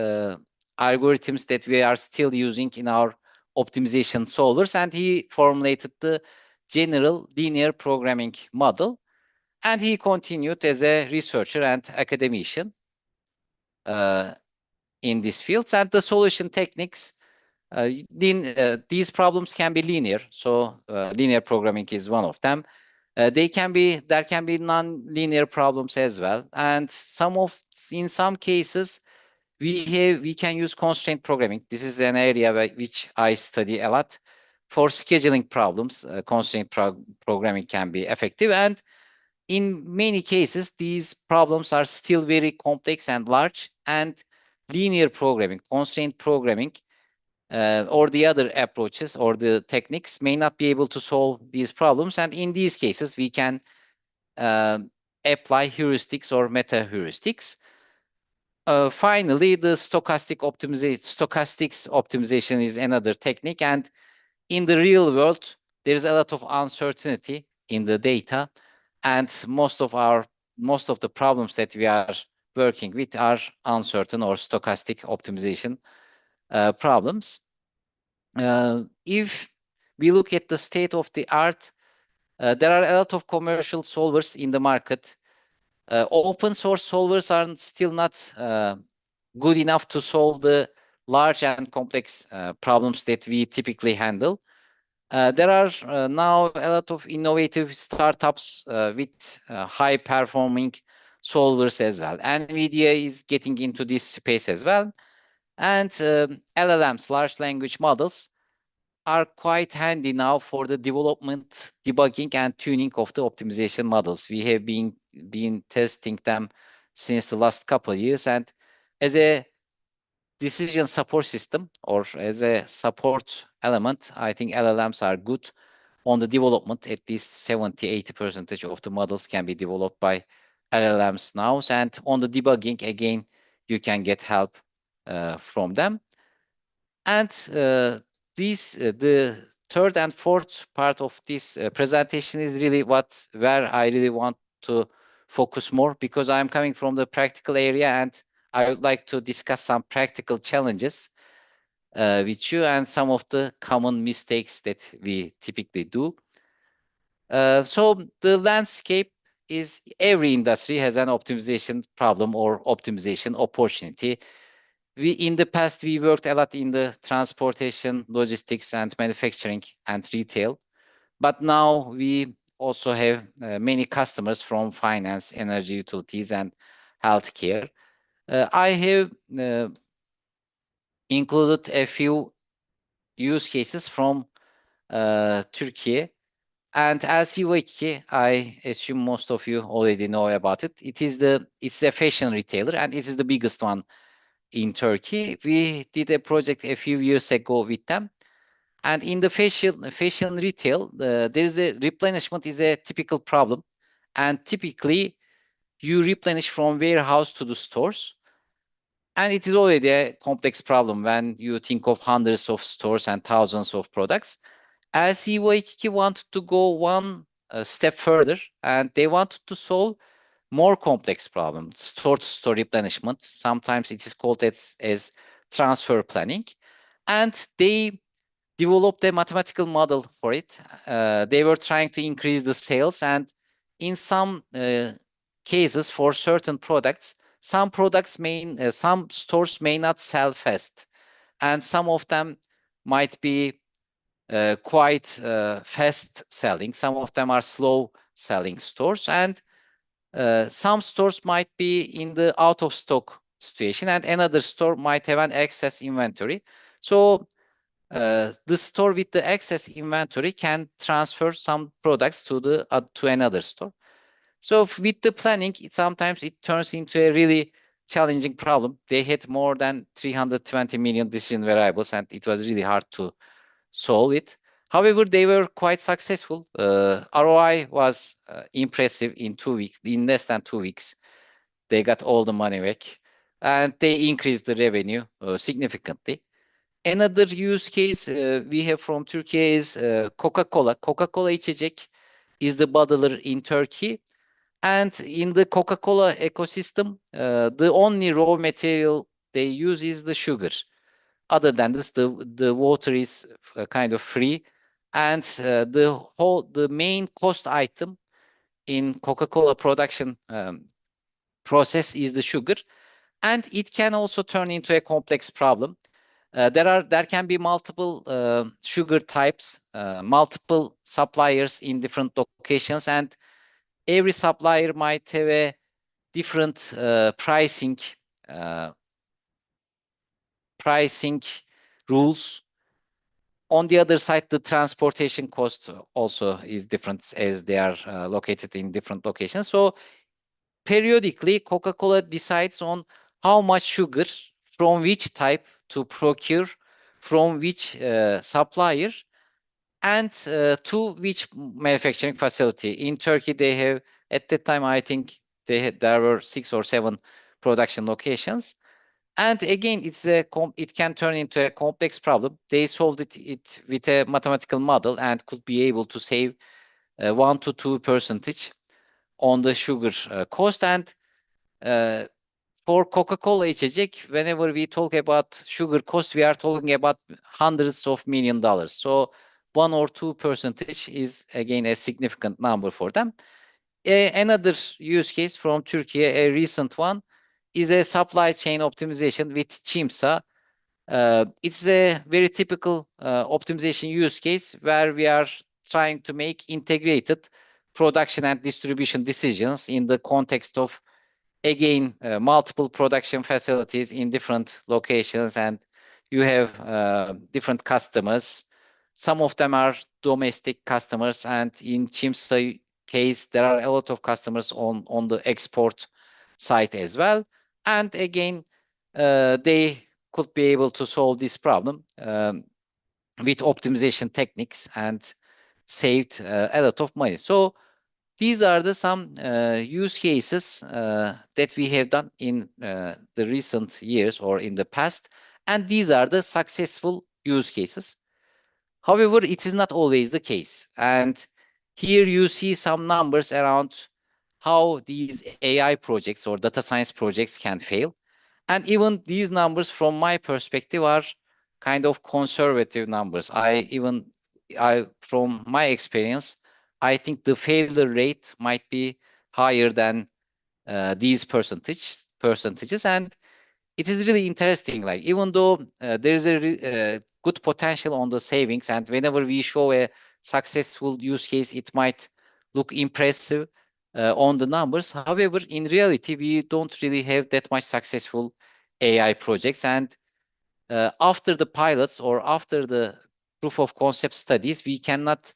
algorithms that we are still using in our optimization solvers, and he formulated the general linear programming model, and he continued as a researcher and academician in these fields. And the solution techniques, these problems can be linear, so linear programming is one of them. There can be non-linear problems as well, and in some cases we can use constraint programming. This is an area which I study a lot. For scheduling problems, constraint programming can be effective, and in many cases these problems are still very complex and large, and linear programming, constraint programming, or the other approaches or the techniques may not be able to solve these problems. And in these cases, we can apply heuristics or meta heuristics. Finally, the stochastics optimization is another technique. And in the real world, there's a lot of uncertainty in the data, and most of the problems that we are working with are uncertain or stochastic optimization problems. If we look at the state of the art, there are a lot of commercial solvers in the market. Open source solvers are still not good enough to solve the large and complex problems that we typically handle. There are now a lot of innovative startups with high performing solvers as well. NVIDIA is getting into this space as well. And LLMs, large language models, are quite handy now for the development, debugging, and tuning of the optimization models. We have been testing them since the last couple of years, and as a decision support system or as a support element, I think LLMs are good on the development. At least 70–80% of the models can be developed by LLMs now, and on the debugging, again, you can get help from them. And the third and fourth part of this presentation is really where I really want to focus more, because I'm coming from the practical area, and I would like to discuss some practical challenges with you and some of the common mistakes that we typically do. So the landscape is, every industry has an optimization problem or optimization opportunity. In the past, we worked a lot in the transportation, logistics, and manufacturing and retail. But now we also have many customers from finance, energy, utilities, and healthcare. I have included a few use cases from Turkey. And LC2, I assume most of you already know about it. It's a fashion retailer, and it is the biggest one in Turkey. We did a project a few years ago with them. And in the fashion retail, there's a replenishment is a typical problem. And typically, you replenish from warehouse to the stores. And it is already a complex problem when you think of hundreds of stores and thousands of products. LC2 wanted to go one step further, and they wanted to solve more complex problem, store-to-store replenishment. Sometimes it is called as transfer planning. And they developed a mathematical model for it. They were trying to increase the sales, and in some cases for certain products, some stores may not sell fast, and some of them might be quite fast selling. Some of them are slow selling stores, and some stores might be in the out of stock situation, and another store might have an excess inventory. So the store with the excess inventory can transfer some products to another store. So with the planning, sometimes it turns into a really challenging problem. They had more than 320 million decision variables, and it was really hard to solve it. However, they were quite successful. ROI was impressive in 2 weeks. In less than 2 weeks, they got all the money back, and they increased the revenue significantly. Another use case we have from Turkey is Coca-Cola. Coca-Cola içecek is the bottler in Turkey. And in the Coca-Cola ecosystem, the only raw material they use is the sugar. Other than this, the water is kind of free. And the main cost item in Coca-Cola production process is the sugar. And it can also turn into a complex problem. There can be multiple sugar types, multiple suppliers in different locations, and every supplier might have a different pricing rules. On the other side, the transportation cost also is different as they are located in different locations. So periodically, Coca-Cola decides on how much sugar from which type to procure, from which supplier, and to which manufacturing facility. In Turkey, they have, at that time, I think there were 6 or 7 production locations. And again, it can turn into a complex problem. They solved it with a mathematical model and could be able to save 1 to 2% on the sugar cost. And for Coca-Cola içecek, whenever we talk about sugar cost, we are talking about hundreds of $millions. So 1 or 2% is again a significant number for them. Another use case from Turkey, a recent one, is a supply chain optimization with Çimsa. It's a very typical optimization use case where we are trying to make integrated production and distribution decisions in the context of, again, multiple production facilities in different locations, and you have different customers. Some of them are domestic customers, and in Çimsa case, there are a lot of customers on the export side as well. And again, they could be able to solve this problem with optimization techniques and saved a lot of money. So these are some use cases that we have done in the recent years or in the past, and these are the successful use cases. However, it is not always the case, and here you see some numbers around how these AI projects or data science projects can fail. And even these numbers, from my perspective, are kind of conservative numbers. From my experience, I think the failure rate might be higher than these percentages. And it is really interesting. Like, even though there is a good potential on the savings, and whenever we show a successful use case, it might look impressive on the numbers. However, in reality, we don't really have that much successful AI projects. And after the pilots or after the proof of concept studies, we cannot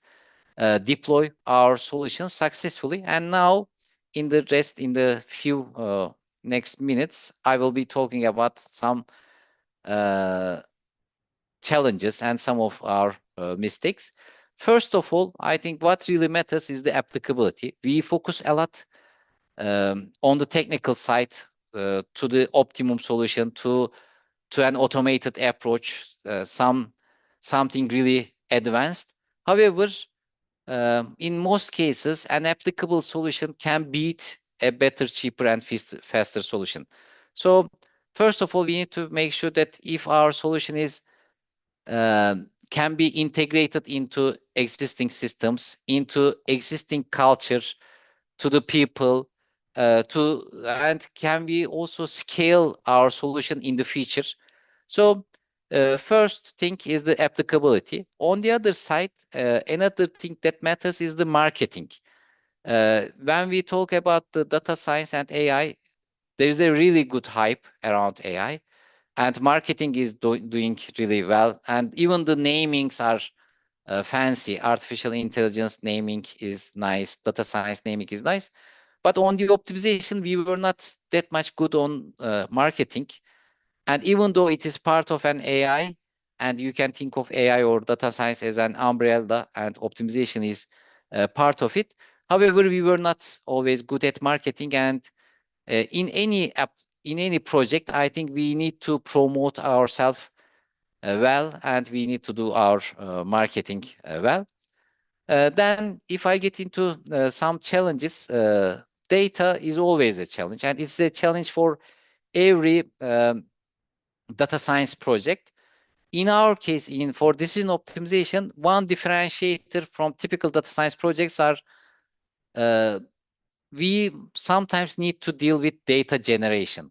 deploy our solutions successfully. And now, in the few next minutes, I will be talking about some challenges and some of our mistakes. First of all, I think what really matters is the applicability. We focus a lot on the technical side to the optimum solution, to an automated approach, something really advanced. However, in most cases, an applicable solution can beat a better, cheaper, and faster solution. So first of all, we need to make sure that if our solution is can be integrated into existing systems, into existing culture, to the people, and can we also scale our solution in the future. So first thing is the applicability. On the other side, another thing that matters is the marketing. When we talk about the data science and AI, there is a really good hype around AI, and marketing is doing really well. And even the namings are fancy. Artificial intelligence naming is nice. Data science naming is nice. But on the optimization, we were not that much good on marketing. And even though it is part of an AI, and you can think of AI or data science as an umbrella, and optimization is part of it. However, we were not always good at marketing. And in any app, in any project, I think we need to promote ourselves well, and we need to do our marketing well. Then if I get into some challenges, data is always a challenge, and it's a challenge for every data science project. In our case, for decision optimization, one differentiator from typical data science projects are we sometimes need to deal with data generation.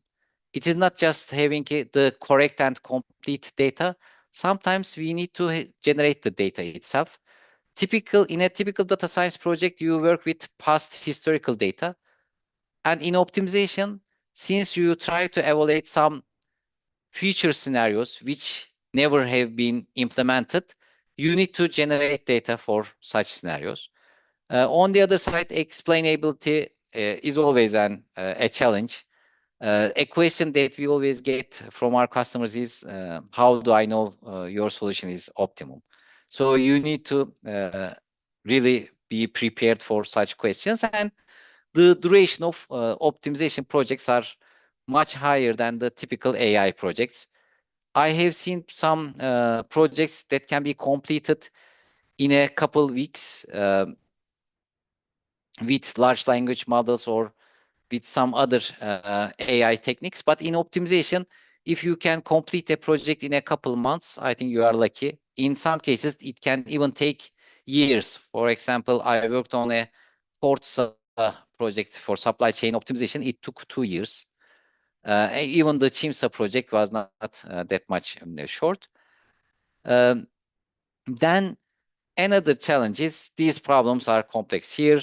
It is not just having the correct and complete data. Sometimes we need to generate the data itself. In a typical data science project, you work with past historical data. And in optimization, since you try to evaluate some future scenarios which never have been implemented, you need to generate data for such scenarios. On the other side, explainability is always a challenge. A question that we always get from our customers is, how do I know your solution is optimum? So you need to really be prepared for such questions. And the duration of optimization projects are much higher than the typical AI projects. I have seen some projects that can be completed in a couple weeks with large language models or with some other AI techniques. But in optimization, if you can complete a project in a couple months, I think you are lucky. In some cases, it can even take years. For example, I worked on a Forza project for supply chain optimization. It took 2 years. Even the Chimsa project was not that much short. Then another challenge is these problems are complex. Here,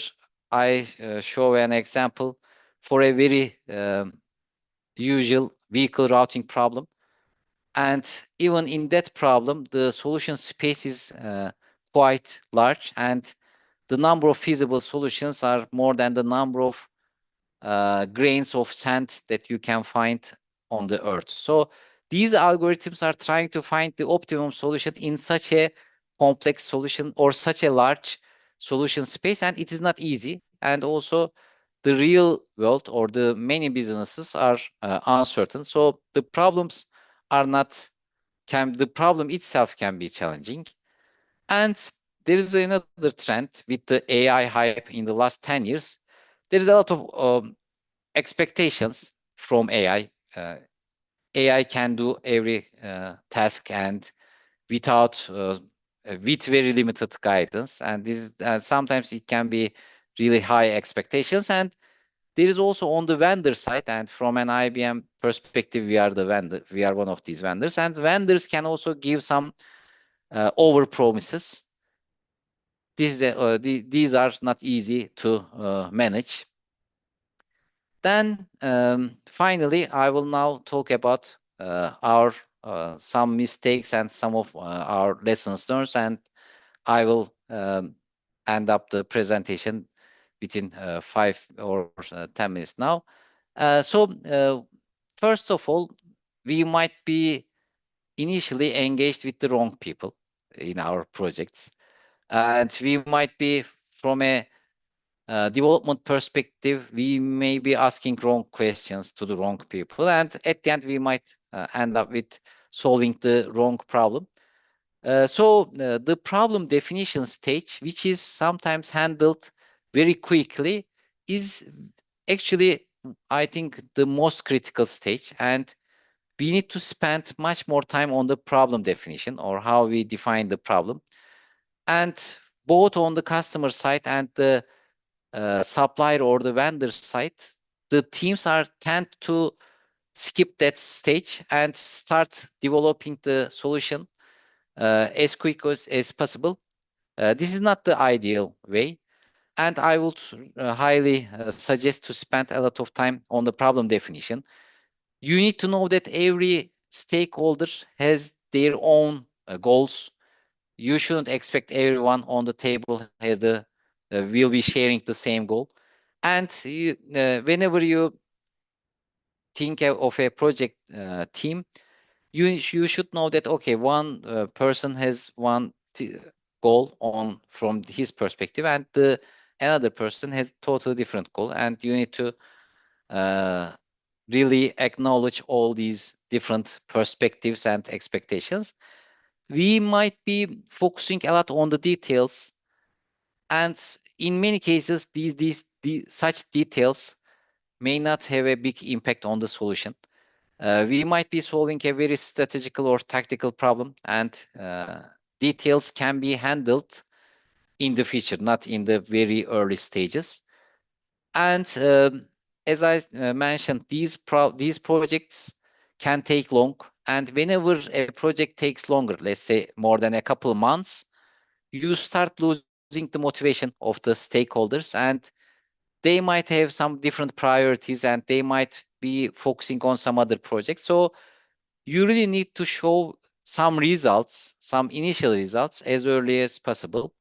I show an example for a very usual vehicle routing problem. And even in that problem, the solution space is quite large, and the number of feasible solutions are more than the number of grains of sand that you can find on the earth. So these algorithms are trying to find the optimum solution in such a complex solution or such a large solution space, and it is not easy. And also the real world or the many businesses are uncertain. So the problems are not, the problem itself can be challenging. And there is another trend with the AI hype in the last 10 years. There is a lot of expectations from AI. AI can do every task and without with very limited guidance, and this sometimes it can be really high expectations. And there is also on the vendor side, and from an IBM perspective, we are the vendor. We are one of these vendors, and vendors can also give some over promises. These are not easy to manage. Then finally, I will now talk about our some mistakes and some of our lessons learned, and I will end up the presentation within 5 or 10 minutes now. So first of all, we might be initially engaged with the wrong people in our projects, and we might be from a development perspective, we may be asking wrong questions to the wrong people, and at the end we might end up with solving the wrong problem. So the problem definition stage, which is sometimes handled very quickly, is actually, I think, the most critical stage, and we need to spend much more time on the problem definition, or how we define the problem. And both on the customer side and the supplier or the vendor side, the teams tend to skip that stage and start developing the solution as quick as possible. This is not the ideal way, and I would highly suggest to spend a lot of time on the problem definition. You need to know that every stakeholder has their own goals. You shouldn't expect everyone on the table will be sharing the same goal. And whenever you think of a project team, you should know that, okay, one person has one goal from his perspective, and another person has totally different goal, and you need to really acknowledge all these different perspectives and expectations. We might be focusing a lot on the details, and in many cases, these such details may not have a big impact on the solution. We might be solving a very strategical or tactical problem, and details can be handled in the future, not in the very early stages. And as I mentioned, these projects can take long, and whenever a project takes longer, let's say more than a couple of months, you start losing the motivation of the stakeholders, and they might have some different priorities, and they might be focusing on some other projects. So you really need to show some results, some initial results, as early as possible.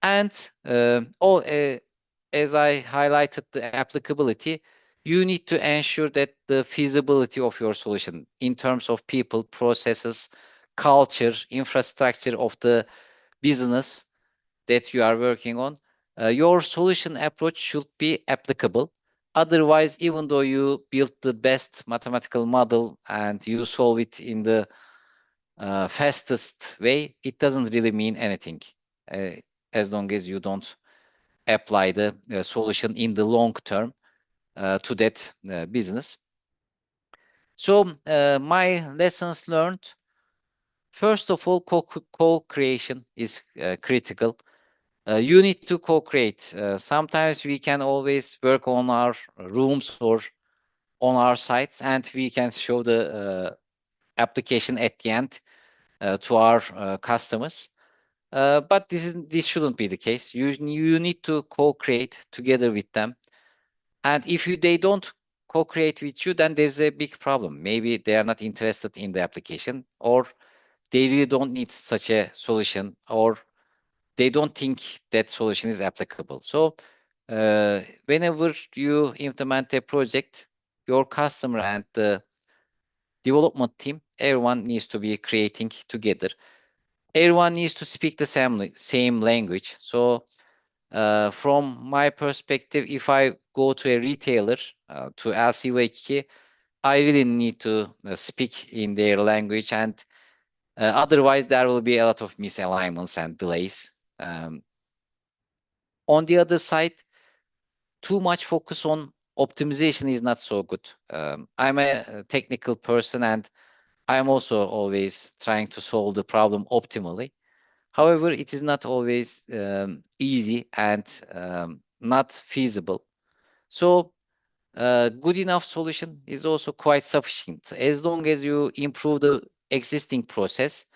And as I highlighted the applicability, you need to ensure that the feasibility of your solution in terms of people, processes, culture, infrastructure of the business that you are working on, your solution approach should be applicable. Otherwise, even though you build the best mathematical model and you solve it in the fastest way, it doesn't really mean anything as long as you don't apply the solution in the long term to that business. So my lessons learned: first of all, co-creation is critical. You need to co-create. Sometimes we can always work on our rooms or on our sites, and we can show the application at the end to our customers. But this shouldn't be the case. You need to co-create together with them. And if they don't co-create with you, then there's a big problem. Maybe they are not interested in the application, or they really don't need such a solution, or they don't think that solution is applicable. So whenever you implement a project, your customer and the development team, everyone needs to be creating together. Everyone needs to speak the same language. So from my perspective, if I go to a retailer, to LCV2, I really need to speak in their language, and otherwise there will be a lot of misalignments and delays. On the other side, too much focus on optimization is not so good. I'm a technical person, and I'm also always trying to solve the problem optimally. However, it is not always easy and not feasible. So good enough solution is also quite sufficient. As long as you improve the existing process,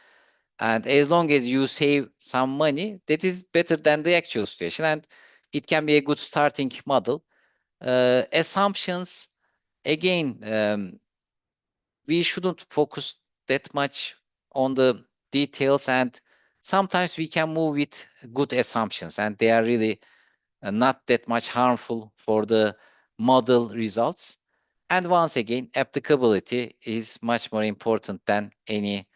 and as long as you save some money, that is better than the actual situation, and it can be a good starting model. Assumptions, again, we shouldn't focus that much on the details, and sometimes we can move with good assumptions, and they are really not that much harmful for the model results. And once again, applicability is much more important than any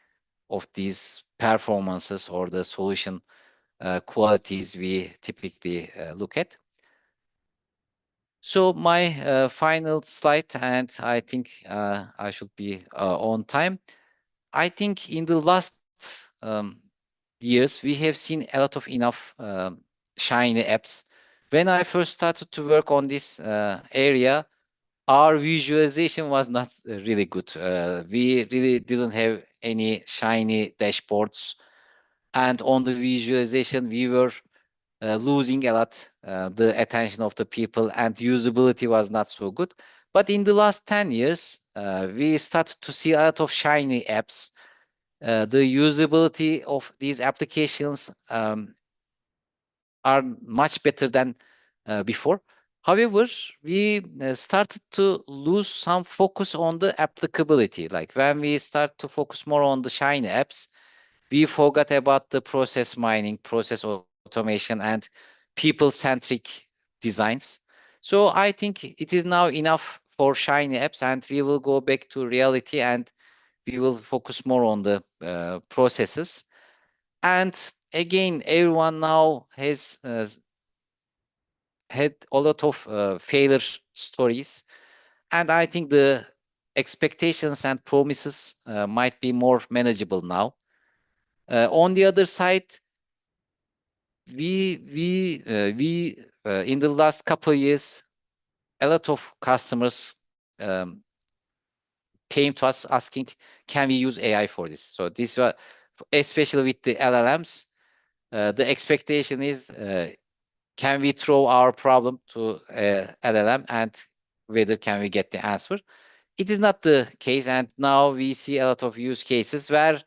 of these performances or the solution qualities we typically look at. So my final slide, and I think I should be on time. I think in the last years, we have seen a lot of enough shiny apps when I first started to work on this area, our visualization was not really good. We really didn't have any shiny dashboards. And on the visualization, we were losing a lot the attention of the people, and usability was not so good. But in the last 10 years, we started to see a lot of shiny apps. The usability of these applications are much better than before. However, we started to lose some focus on the applicability. Like when we start to focus more on the shiny apps, we forgot about the process mining, process automation, and people-centric designs. So I think it is now enough for shiny apps, and we will go back to reality, and we will focus more on the processes. And again, everyone now has had a lot of failure stories, and I think the expectations and promises might be more manageable now. On the other side, we in the last couple of years, a lot of customers came to us asking, can we use AI for this? So this was, especially with the LLMs, the expectation is, can we throw our problem to LLM, and whether can we get the answer? It is not the case, and now we see a lot of use cases where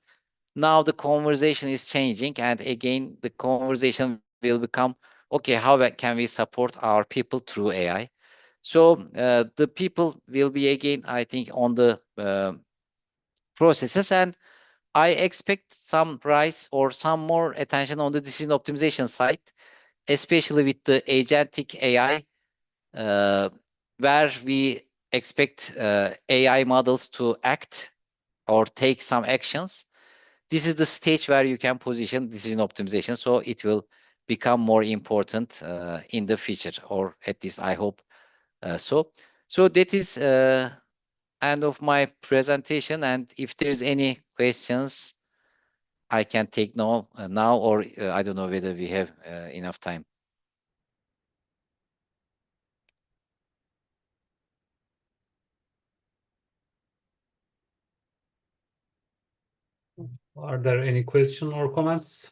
now the conversation is changing, and again the conversation will become, okay, how can we support our people through AI? So the people will be again, I think, on the processes, and I expect some rise or some more attention on the decision optimization side, especially with the agentic AI, where we expect AI models to act or take some actions. This is the stage where you can position decision optimization, so it will become more important in the future, or at least I hope so. So that is end of my presentation, and if there is any questions, I can take now, or I don't know whether we have enough time. Are there any questions or comments?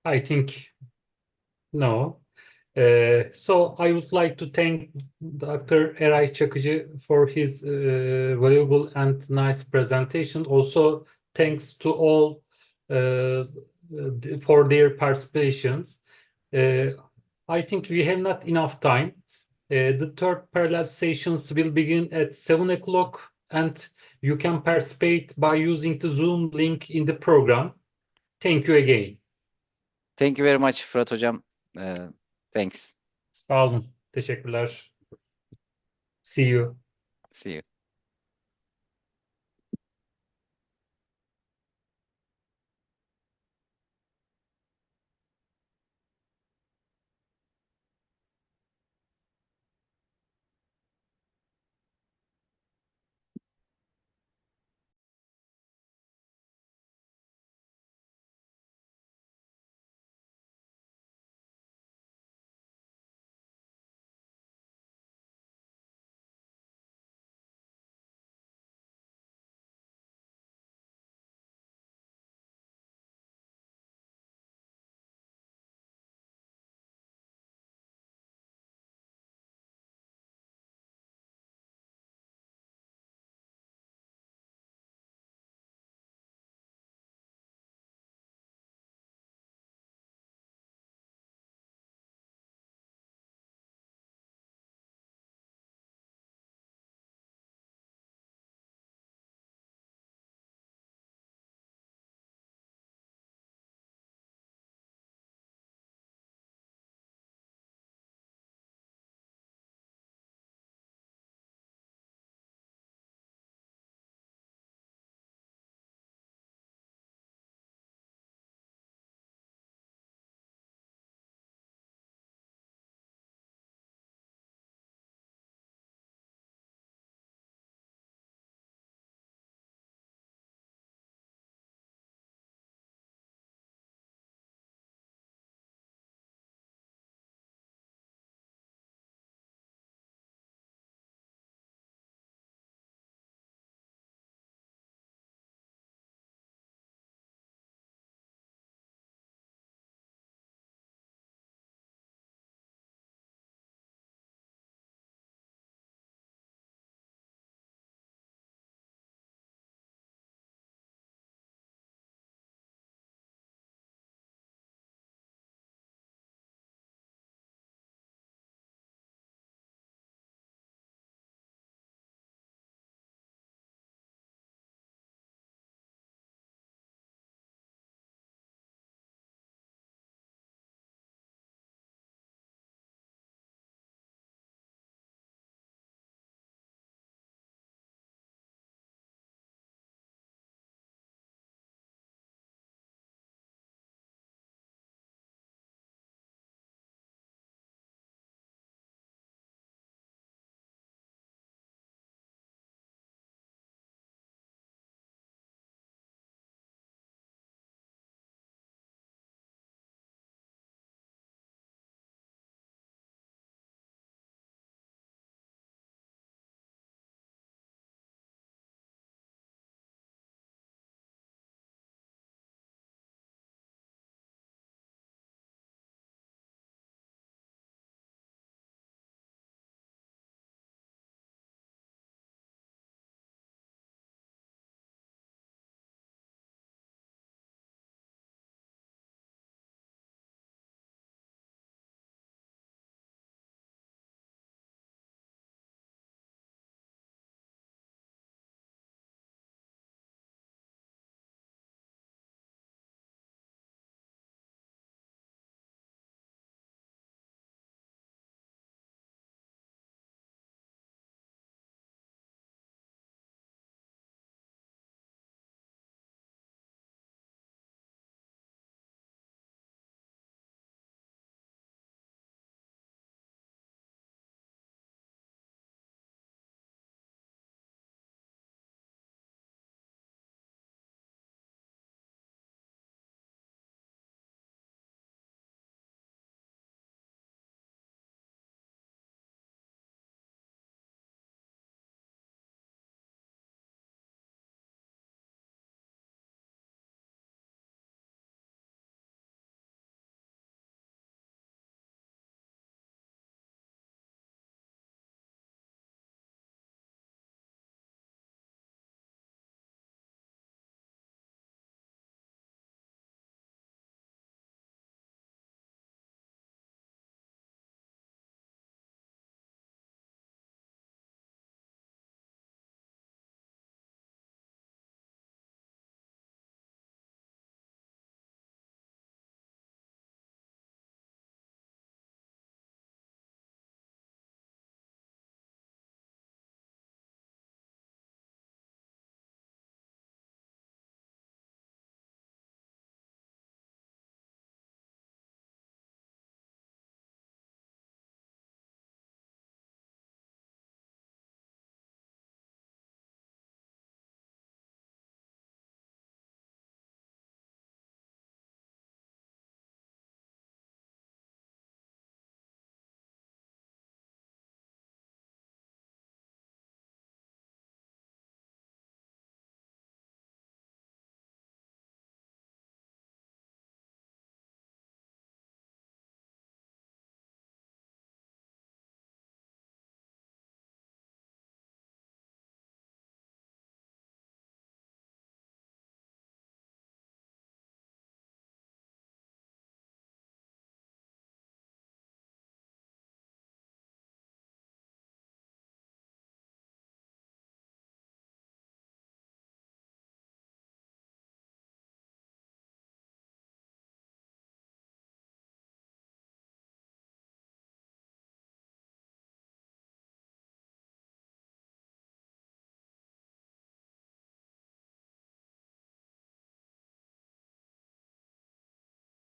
I think no. So I would like to thank Dr. Eray Çakıcı for his valuable and nice presentation. Also, thanks to all for their participations. I think we have not enough time. The third parallel sessions will begin at 7 o'clock, and you can participate by using the Zoom link in the program. Thank you again. Thank you very much Fırat Hocam. Thanks. Sağ olun. Teşekkürler. See you. See you.